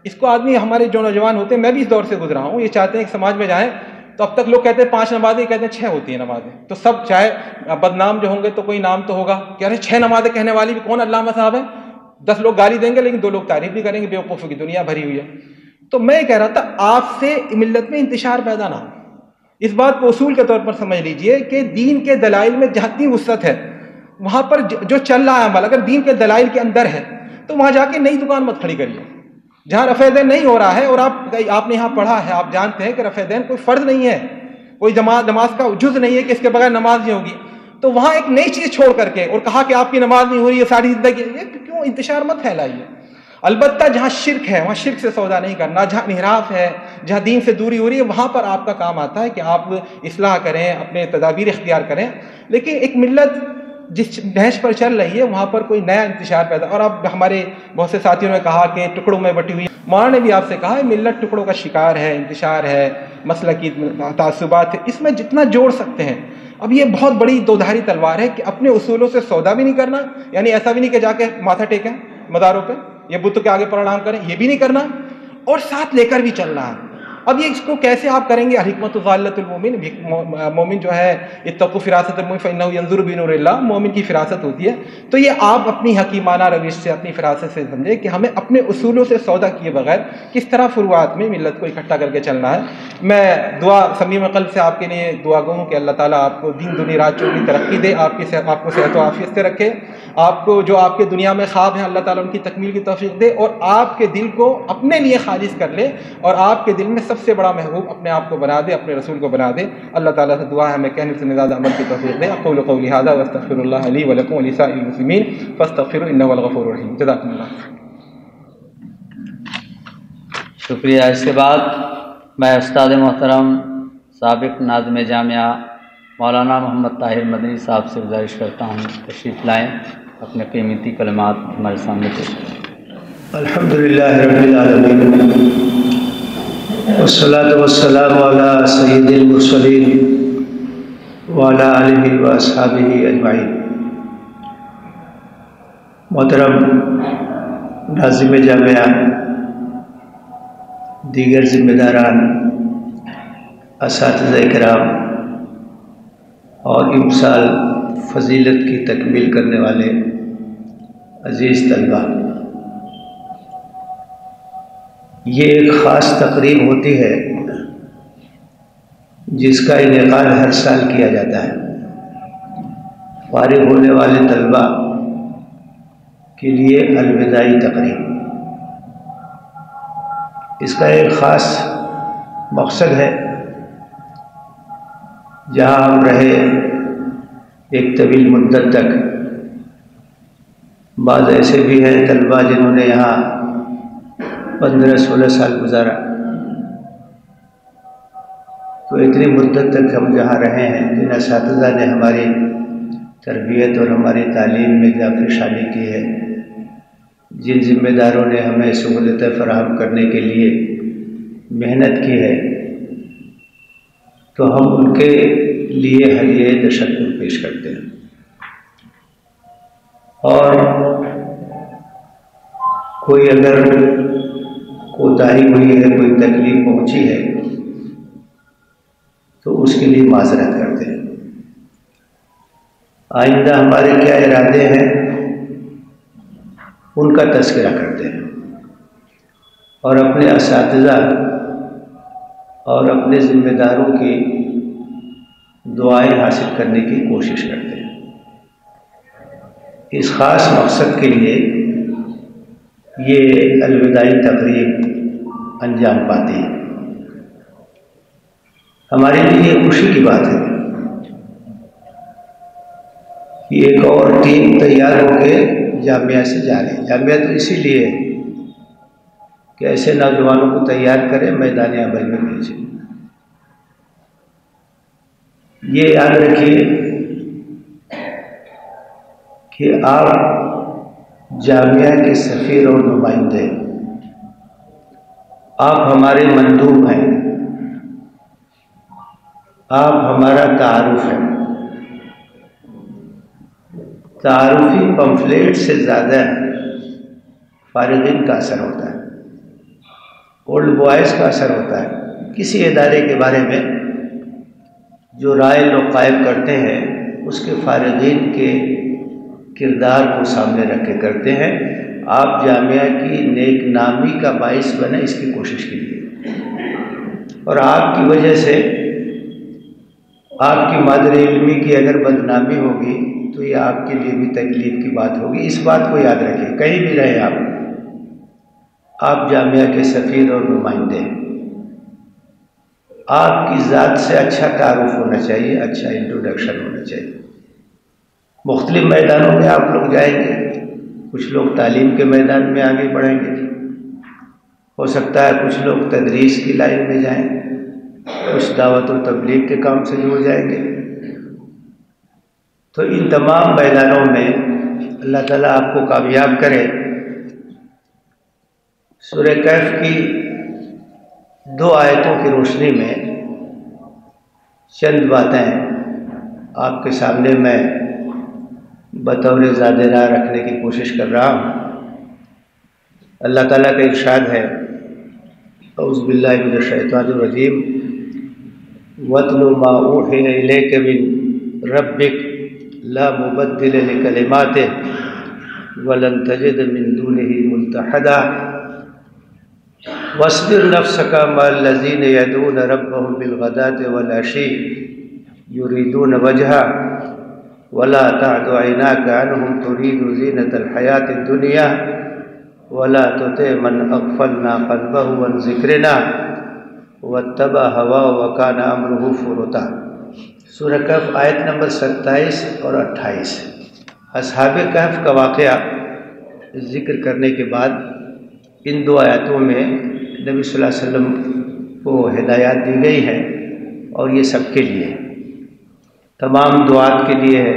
اس کو آدمی، ہمارے جو نوجوان ہوتے ہیں، میں بھی اس دور سے گزرا ہوں، یہ چاہتے ہیں کہ سماج میں جائیں تو اب تک لوگ کہتے ہیں 5 نمازیں، کہتے ہیں 6 ہوتی ہیں نمازیں. تو سب چاہے بدنام جو ہوں گے تو کوئی نام تو ہوگا، کہہ رہے 6 نمازیں کہنے والی بھی کون علامہ صاحب ہے. 10 لوگ گالی دیں گے لیکن 2 لوگ تعریف بھی کریں گے. بیوقوفوں کی دنیا بھری ہوئی ہے. تو میں یہ کہہ رہا تھا آپ سے ملت میں انتشار پیدا نہ ہو. اس بات کو اصول کے طور پر سمجھ لیجئے کہ دین کے دلائل میں جہاں اتنی وسعت ہے وہاں پر جو چل رہا ہے عمل، اگر دین کے دلائل کے اندر ہے تو وہاں جا کے نئی دکان مت کھڑی کریے. جہاں رفع دین نہیں ہو رہا ہے اور آپ نے یہاں پڑھا ہے، آپ جانتے ہیں کہ رفع دین کوئی فرض نہیں ہے، کوئی نماز کا جز نہیں ہے کہ اس کے بغیر نماز نہیں ہوگی، تو وہاں ایک نئی چیز چھوڑ کر کے اور کہا کہ آپ کی نماز نہیں ہو رہی ہے ساری زندگی، کیوں انتشار مت پھیلائیے. البتہ جہاں شرک ہے وہاں شرک سے سودا نہیں کرنا، جہاں انحراف ہے، جہاں دین سے دوری ہو رہی ہے، وہاں پر آپ کا کام آتا ہے کہ آپ اصلاح کریں، اپنے تدابیر اختیار کریں. لیکن ایک ملت جس نہج پر چل رہی ہے وہاں پر کوئی نیا انتشار پیدا. اور اب ہمارے بہت سے ساتھیوں نے کہا کہ ٹکڑوں میں بٹی ہوئی، مولانا نے بھی آپ سے کہا ہے ملت ٹکڑوں کا شکار ہے، انتشار ہے، مسلکی تعصبات ہے، اس میں جتنا جوڑ سکتے ہیں. اب یہ بہت بڑی دودھاری تلوار ہے کہ اپنے اصولوں سے سودا بھی نہیں کرنا، یعنی ایسا بھی نہیں کہ جا کے ماتھا ٹیکیں مداروں پہ، یہ بتوں کے آگے پرنام کریں، یہ بھی نہیں کرنا، اور ساتھ لے کر بھی چلنا ہے. اب یہ اس کو کیسے آپ کریں گے؟ الحکمت ضالۃ المومن، مومن جو ہے اتقوا فراست المومن فانہ ینظر بنور اللہ، مومن کی فراست ہوتی ہے. تو یہ آپ اپنی حکیمانہ روش سے، اپنی فراست سے سمجھے کہ ہمیں اپنے اصولوں سے سودا کیے بغیر کس طرح فروعات میں ملت کو اکٹھا کر کے چلنا ہے. میں دعا صمیم قلب سے آپ کے لیے دعا گو ہوں کہ اللہ تعالیٰ آپ کو دین دنیا رات چوکی ترقی دے، آپ کو صحت و عافیت سے رکھے، آپ کو جو آپ کے دنیا میں خواب ہیں اللہ تعالیٰ ان کی تکمیل کی توفیق دے، اور آپ کے دل کو اپنے لیے خالص کر لے اور آپ کے دل میں سب سے بڑا محبوب اپنے آپ کو بنا دے، اپنے رسول کو بنا دے. اللہ تعالیٰ سے دعا ہے ہمیں کہنے سے زیادہ عمل کی توفیق دے. اقول قولی ھذا واستغفر اللہ لی ولکم ولسائر المسلمین فاستغفروا انہ هو الغفور الرحیم. جزاکم اللہ. شکریہ. اس کے بعد میں استاد محترم سابق ناظم جامعہ مولانا محمد طاہر مدنی صاحب سے گزارش کرتا ہوں تشریف لائیں. اپنے قیمتی کلمات ہمارے سامنے پیش کریں۔ الحمدللہ رب العالمین والصلاة والسلام علی سید المرسلین وعلی آلہ واصحابہ اجمعین۔ محترم ناظم جامعہ، دیگر ذمہ داران، اساتذہ کرام اور امسال فضیلت کی تکمیل کرنے والے عزیز طلبہ، یہ ایک خاص تقریب ہوتی ہے جس کا انعقاد ہر سال کیا جاتا ہے۔ فارغ ہونے والے طلبہ کے لیے الوداعی تقریب، اس کا ایک خاص مقصد ہے، جہاں ہم رہے ایک طویل مدت تک۔ بعض ایسے بھی ہیں طلبہ جنہوں نے یہاں 15-16 سال گزارا، تو اتنی مدت تک ہم جہاں رہے ہیں، جن اساتذہ نے ہماری تربیت اور ہماری تعلیم میں اضافہ شامل کی ہے، جن ذمہ داروں نے ہمیں سہولتیں فراہم کرنے کے لیے محنت کی ہے، تو ہم ان کے لیے حلیہ تشکر پیش کرتے ہیں۔ اور کوئی اگر کوتاہی ہوئی ہے، کوئی تکلیف پہنچی ہے، تو اس کے لیے معذرت کرتے ہیں۔ آئندہ ہمارے کیا ارادے ہیں ان کا تذکرہ کرتے ہیں، اور اپنے اساتذہ اور اپنے ذمہ داروں کی دعائیں حاصل کرنے کی کوشش کرتے ہیں۔ اس خاص مقصد کے لیے یہ الوداعی تقریب انجام پاتی ہے۔ ہمارے لیے یہ خوشی کی بات ہے کہ ایک اور ٹیم تیار ہو کے جامعہ سے جا رہے ہیں۔ جامعہ تو اسی لیے ہے کہ ایسے نوجوانوں کو تیار کریں، میدان عمل میں بھیجیں۔ یہ یاد رکھیے کہ آپ جامعہ کے سفیر اور نمائندے، آپ ہمارے مندوب ہیں، آپ ہمارا تعارف ہے۔ تعارفی پمفلیٹ سے زیادہ فارغین کا اثر ہوتا ہے، اولڈ بوائز کا اثر ہوتا ہے۔ کسی ادارے کے بارے میں جو رائے لوگ قائم کرتے ہیں، اس کے فارغین کے کردار کو سامنے رکھ کے کرتے ہیں۔ آپ جامعہ کی نیک نامی کا باعث بنے، اس کی کوشش کیجیے، اور آپ کی وجہ سے آپ کی مادر علمی کی اگر بدنامی ہوگی تو یہ آپ کے لیے بھی تکلیف کی بات ہوگی۔ اس بات کو یاد رکھیں، کہیں بھی رہیں آپ جامعہ کے سفیر اور نمائندے ہیں۔ آپ کی ذات سے اچھا تعارف ہونا چاہیے، اچھا انٹروڈکشن ہونا چاہیے۔ مختلف میدانوں میں آپ لوگ جائیں گے، کچھ لوگ تعلیم کے میدان میں آگے بڑھیں گے، ہو سکتا ہے کچھ لوگ تدریس کی لائن میں جائیں، کچھ دعوت و تبلیغ کے کام سے جڑ جائیں گے۔ تو ان تمام میدانوں میں اللہ تعالیٰ آپ کو کامیاب کرے۔ سورہ کہف کی 2 آیتوں کی روشنی میں چند باتیں آپ کے سامنے میں بطور زاد راہ رکھنے کی کوشش کر رہا ہوں۔ اللہ تعالیٰ کا ارشاد ہے، اعوذ باللہ من الشیطان الرجیم، وَاتْلُ مَا أُوحِيَ إِلَيْكَ مِن رَبِّكَ لَا مُبَدِّلَ لِكَلِمَاتِهِ وَلَن تَجِدَ مِن دُونِهِ مُلْتَحَدًا وَاصْبِرْ نَفْسَكَ مَعَ الَّذِينَ يَدْعُونَ رَبَّهُم بِالْغَدَاةِ وَالْعَشِيِّ يُرِيدُونَ وَجْهَهُ وَلَا تَعْدُ عَيْنَاكَ عَنْهُمْ تُرِيدُ زِينَةَ الْحَيَاةِ الدُّنْيَا وَلَا تُطِعْ مَنْ أَغْفَلْنَا قَلْبَهُ عَنْ ذِكْرِنَا وَاتَّبَعَ هَوَاهُ وَكَانَ أَمْرُهُ فُرُطًا۔ سورہ کہف آیت نمبر 27 اور 28۔ اصحاب کہف کا واقعہ ذکر کرنے کے بعد ان 2 آیاتوں میں نبی صلی اللہ علیہ وسلم کو ہدایات دی گئی ہے، اور یہ سب کے لیے، تمام دعات کے لیے ہے،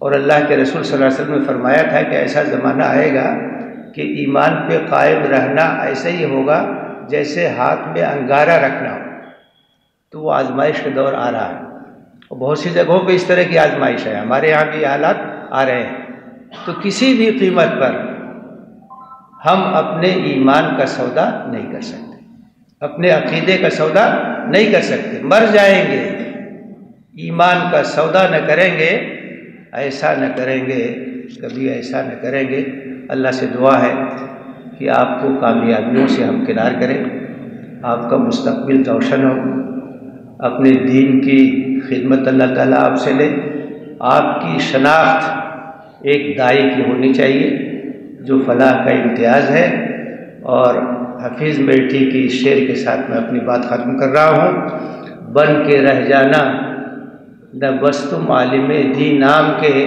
اور اللہ کے رسول صلی اللہ علیہ وسلم نے فرمایا تھا کہ ایسا زمانہ آئے گا کہ ایمان پہ قائم رہنا ایسے ہی ہوگا جیسے ہاتھ میں انگارہ رکھنا ہو. تو وہ آزمائش کا دور آ رہا ہے اور بہت سی جگہوں پہ اس طرح کی آزمائش ہے. ہمارے یہاں بھی حالات آ رہے ہیں. تو کسی بھی قیمت پر ہم اپنے ایمان کا سودا نہیں کر سکتے، اپنے عقیدے کا سودا نہیں کر سکتے. مر جائیں گے، ایمان کا سودا نہ کریں گے، ایسا نہ کریں گے، کبھی ایسا نہ کریں گے. اللہ سے دعا ہے کہ آپ کو کامیابیوں سے ہمکنار کرے، آپ کا مستقبل روشن ہو، اپنے دین کی خدمت اللہ تعالیٰ آپ سے لے. آپ کی شناخت ایک داعی کی ہونی چاہیے جو فلاح کا امتیاز ہے. اور حفیظ میٹھی کی شعر کے ساتھ میں اپنی بات ختم کر رہا ہوں. بن کے رہ جانا نہ بس تم عالم دین نام کے،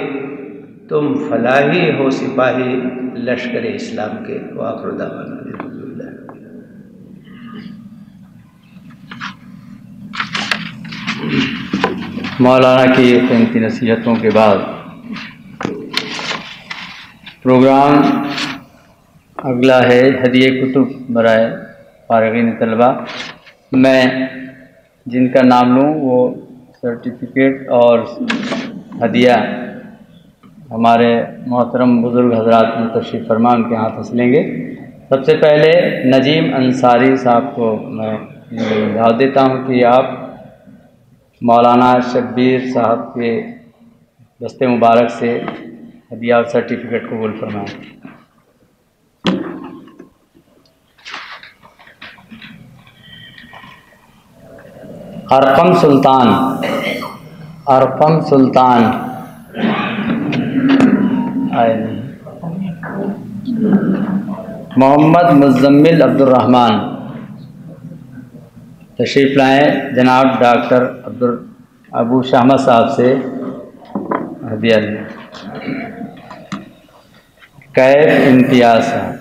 تم فلاحی ہو سپاہی لشکر اسلام کے. وآخر دعوانا الحمدللہ. مولانا کی قیمتی نصیحتوں کے بعد پروگرام اگلا ہے ہدیہ کتب برائے فارغین طلبہ. میں جن کا نام لوں وہ سرٹیفکیٹ اور ہدیہ ہمارے محترم بزرگ حضرات میں تشریف فرمان کے ہاتھوں سے لیں گے. سب سے پہلے نجیم انصاری صاحب کو میں دعوت دیتا ہوں کہ آپ مولانا شبیر صاحب کے دست مبارک سے ہدیہ اور سرٹیفکیٹ قبول فرمائیں. ارقم سلطان آئے نہیں. محمد مزمل عبدالرحمن تشریف لائیں. جناب ڈاکٹر ابو شاہمہ صاحب سے ہدیہ لیں. کیف امتیاز صاحب،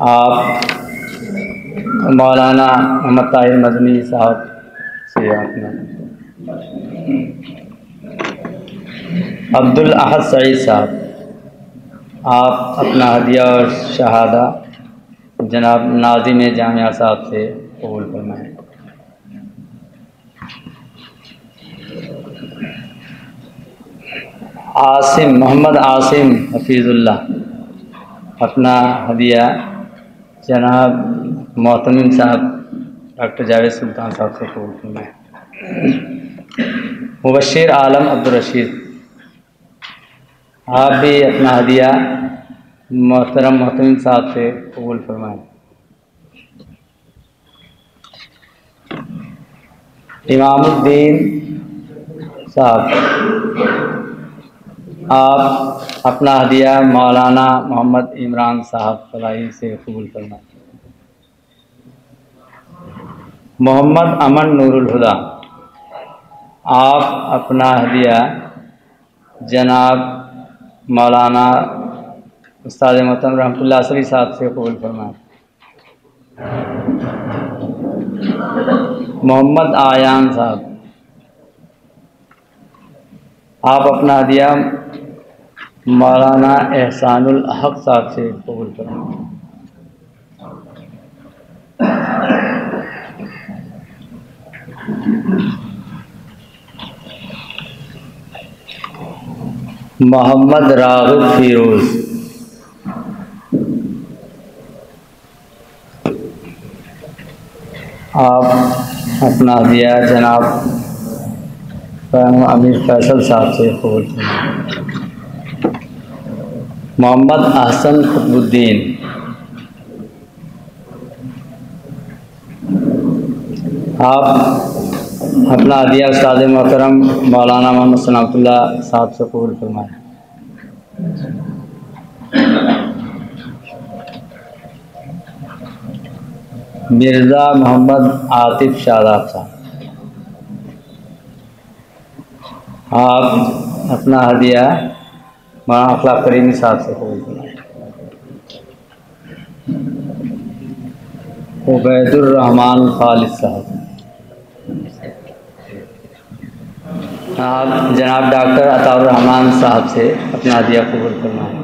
آپ مولانا محمد طاہر مدنی صاحب سے اپنا. عبدالاحد سعید صاحب، آپ اپنا ہدیہ اور شہادہ جناب ناظم جامعہ صاحب سے قبول فرمائیں. محمد عاصم حفیظ اللہ، اپنا ہدیہ جناب محتمم صاحب ڈاکٹر جاوید سلطان صاحب سے قبول فرمائیں. مبشر عالم عبدالرشید، آپ بھی اپنا ہدیہ محترم محتمم صاحب سے قبول فرمائیں. امام الدین صاحب، آپ اپنا ہدیہ مولانا محمد عمران صاحب فلاحی سے قبول فرمائیں. محمد امن نور الہدا، آپ اپنا ہدیہ جناب مولانا استاد محترم رحمۃ اللہ علیہ صاحب سے قبول فرمائیں. محمد آیان صاحب، آپ اپنا ہدیہ مولانا احسان الحق صاحب سے قبول فرمائیں. محمد راغب فیروز، آپ اپنا ہدیہ جناب امیر فیصل صاحب سے قبول فرمائیں. محمد احسن قطب الدین، آپ اپنا ہدیہ استاد محترم مولانا محمد ثناء اللہ صاحب سے قبول فرمائیں. مرزا محمد عاطف شاداب صاحب، آپ اپنا ہدیہ مولانا اخلاق کریمی صاحب سے قبول فرمائیں. عبید الرحمن خالد صاحب، آپ جناب ڈاکٹر عطاء الرحمان صاحب سے اپنا ہدیہ قبول کرنا ہے.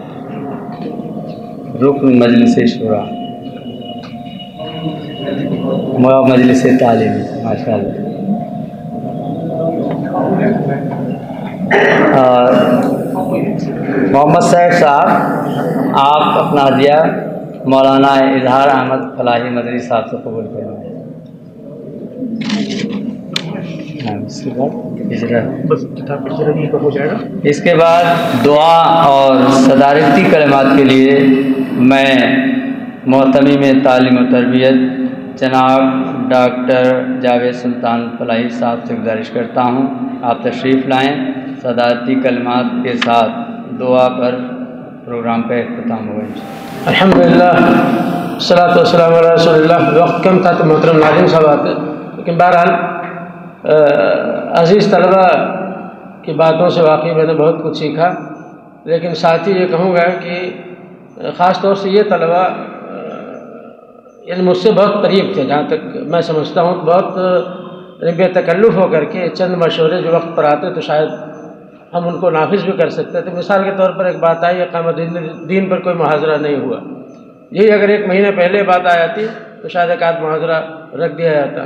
رکن مجلس شورا مجلس تعلیم. ماشاء اللہ. محمد سیف صاحب آپ اپنا ہدیہ مولانا اظہار احمد فلاحی مدنی صاحب سے قبول کرنا ہے. اس کے بعد دعا اور صدارتی کلمات کے لیے میں محتمم تعلیم و تربیت جناب ڈاکٹر جاوید سلطان فلاحی صاحب سے گزارش کرتا ہوں آپ تشریف لائیں. صدارتی کلمات کے ساتھ دعا پر پروگرام کا اختتام ہوگا. الحمدللہ والصلاۃ والسلام علی رسول اللہ. وقت کم تھا تو محترم ناظرین صاحب آتے، لیکن بہرحال عزیز طلبہ کی باتوں سے واقعی میں نے بہت کچھ سیکھا. لیکن ساتھ ہی یہ کہوں گا کہ خاص طور سے یہ طلبہ یعنی مجھ سے بہت قریب تھے، جہاں تک میں سمجھتا ہوں بہت بے تکلف ہو کر کے چند مشورے جو وقت پر آتے تو شاید ہم ان کو نافذ بھی کر سکتے تھے. مثال کے طور پر ایک بات آئی، اقامت دین پر کوئی محاضرہ نہیں ہوا. یہی اگر ایک مہینے پہلے بات آ جاتی تو شاید ایک آدھ محاضرہ رکھ دیا جاتا.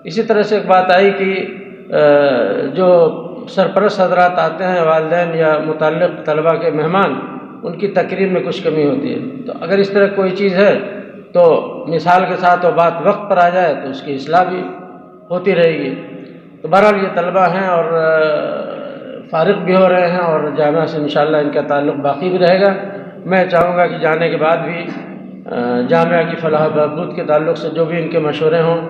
اسی طرح سے ایک بات آئی کہ جو سرپرست حضرات آتے ہیں، والدین یا متعلق طلباء کے مہمان، ان کی تقریر میں کچھ کمی ہوتی ہے. تو اگر اس طرح کوئی چیز ہے تو مثال کے ساتھ وہ بات وقت پر آ جائے تو اس کی اصلاح بھی ہوتی رہے گی. تو بہرحال یہ طلباء ہیں اور فارغ بھی ہو رہے ہیں اور جامعہ سے انشاءاللہ ان کا تعلق باقی بھی رہے گا. میں چاہوں گا کہ جانے کے بعد بھی جامعہ کی فلاح و بہبود کے تعلق سے جو بھی ان کے مشورے ہوں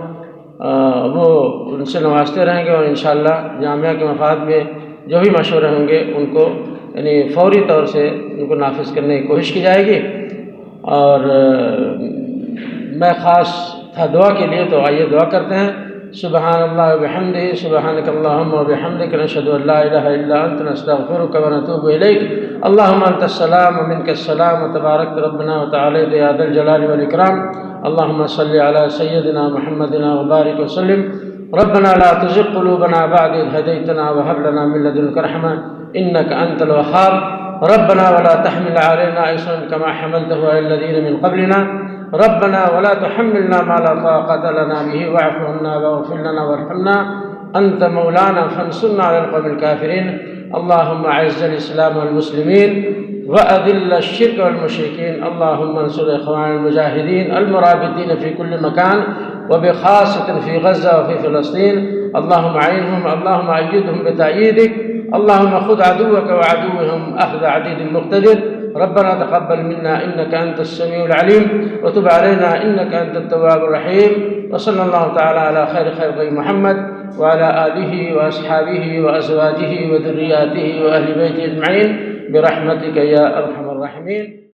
وہ ان سے نوازتے رہیں گے اور انشاءاللہ جامعہ کے مفاد میں جو بھی مشورے ہوں گے ان کو یعنی فوری طور سے ان کو نافذ کرنے کی کوشش کی جائے گی. اور میں خاص تھا دعا کے لیے، تو آئیے دعا کرتے ہیں. سبحان اللہ وبحمدہ سبحانک اللہم وبحمدک نشہد ان لا الہ الا انت نستغفرک ونتوب الیک. اللہم انت السلام ومنک السلام وتبارکت ربنا وتعالیت یا ذا الجلال والاکرام. اللہم صلی علی سیدنا محمد وبارک وسلم. ربنا لا تزغ قلوبنا بعد اذ ہدیتنا وہب لنا من لدنک رحمہ انک انت الوہاب. ربنا ولا تحمل علينا إصرا كما حملته على الذين من قبلنا. ربنا ولا تحملنا ما لا طاقة لنا به واعف عنا واغفر لنا وارحمنا أنت مولانا فانصرنا على القوم الكافرين. اللهم أعز الإسلام والمسلمين وأذل الشرك والمشركين. اللهم انصر إخوان المجاهدين المرابطين في كل مكان وبخاصة في غزة وفي فلسطين. اللهم أعينهم، اللهم أيدهم بتأييدك. اللهم خذ عدوك وعدوهم أخذ عديد مقتدر. ربنا تقبل منا إنك أنت السميع العليم وتب علينا إنك أنت التواب الرحيم. وصلى الله تعالى على خير خلق محمد وعلى آله وأصحابه وأزواجه وذرياته وأهل بيته أجمعين برحمتك يا أرحم الراحمين.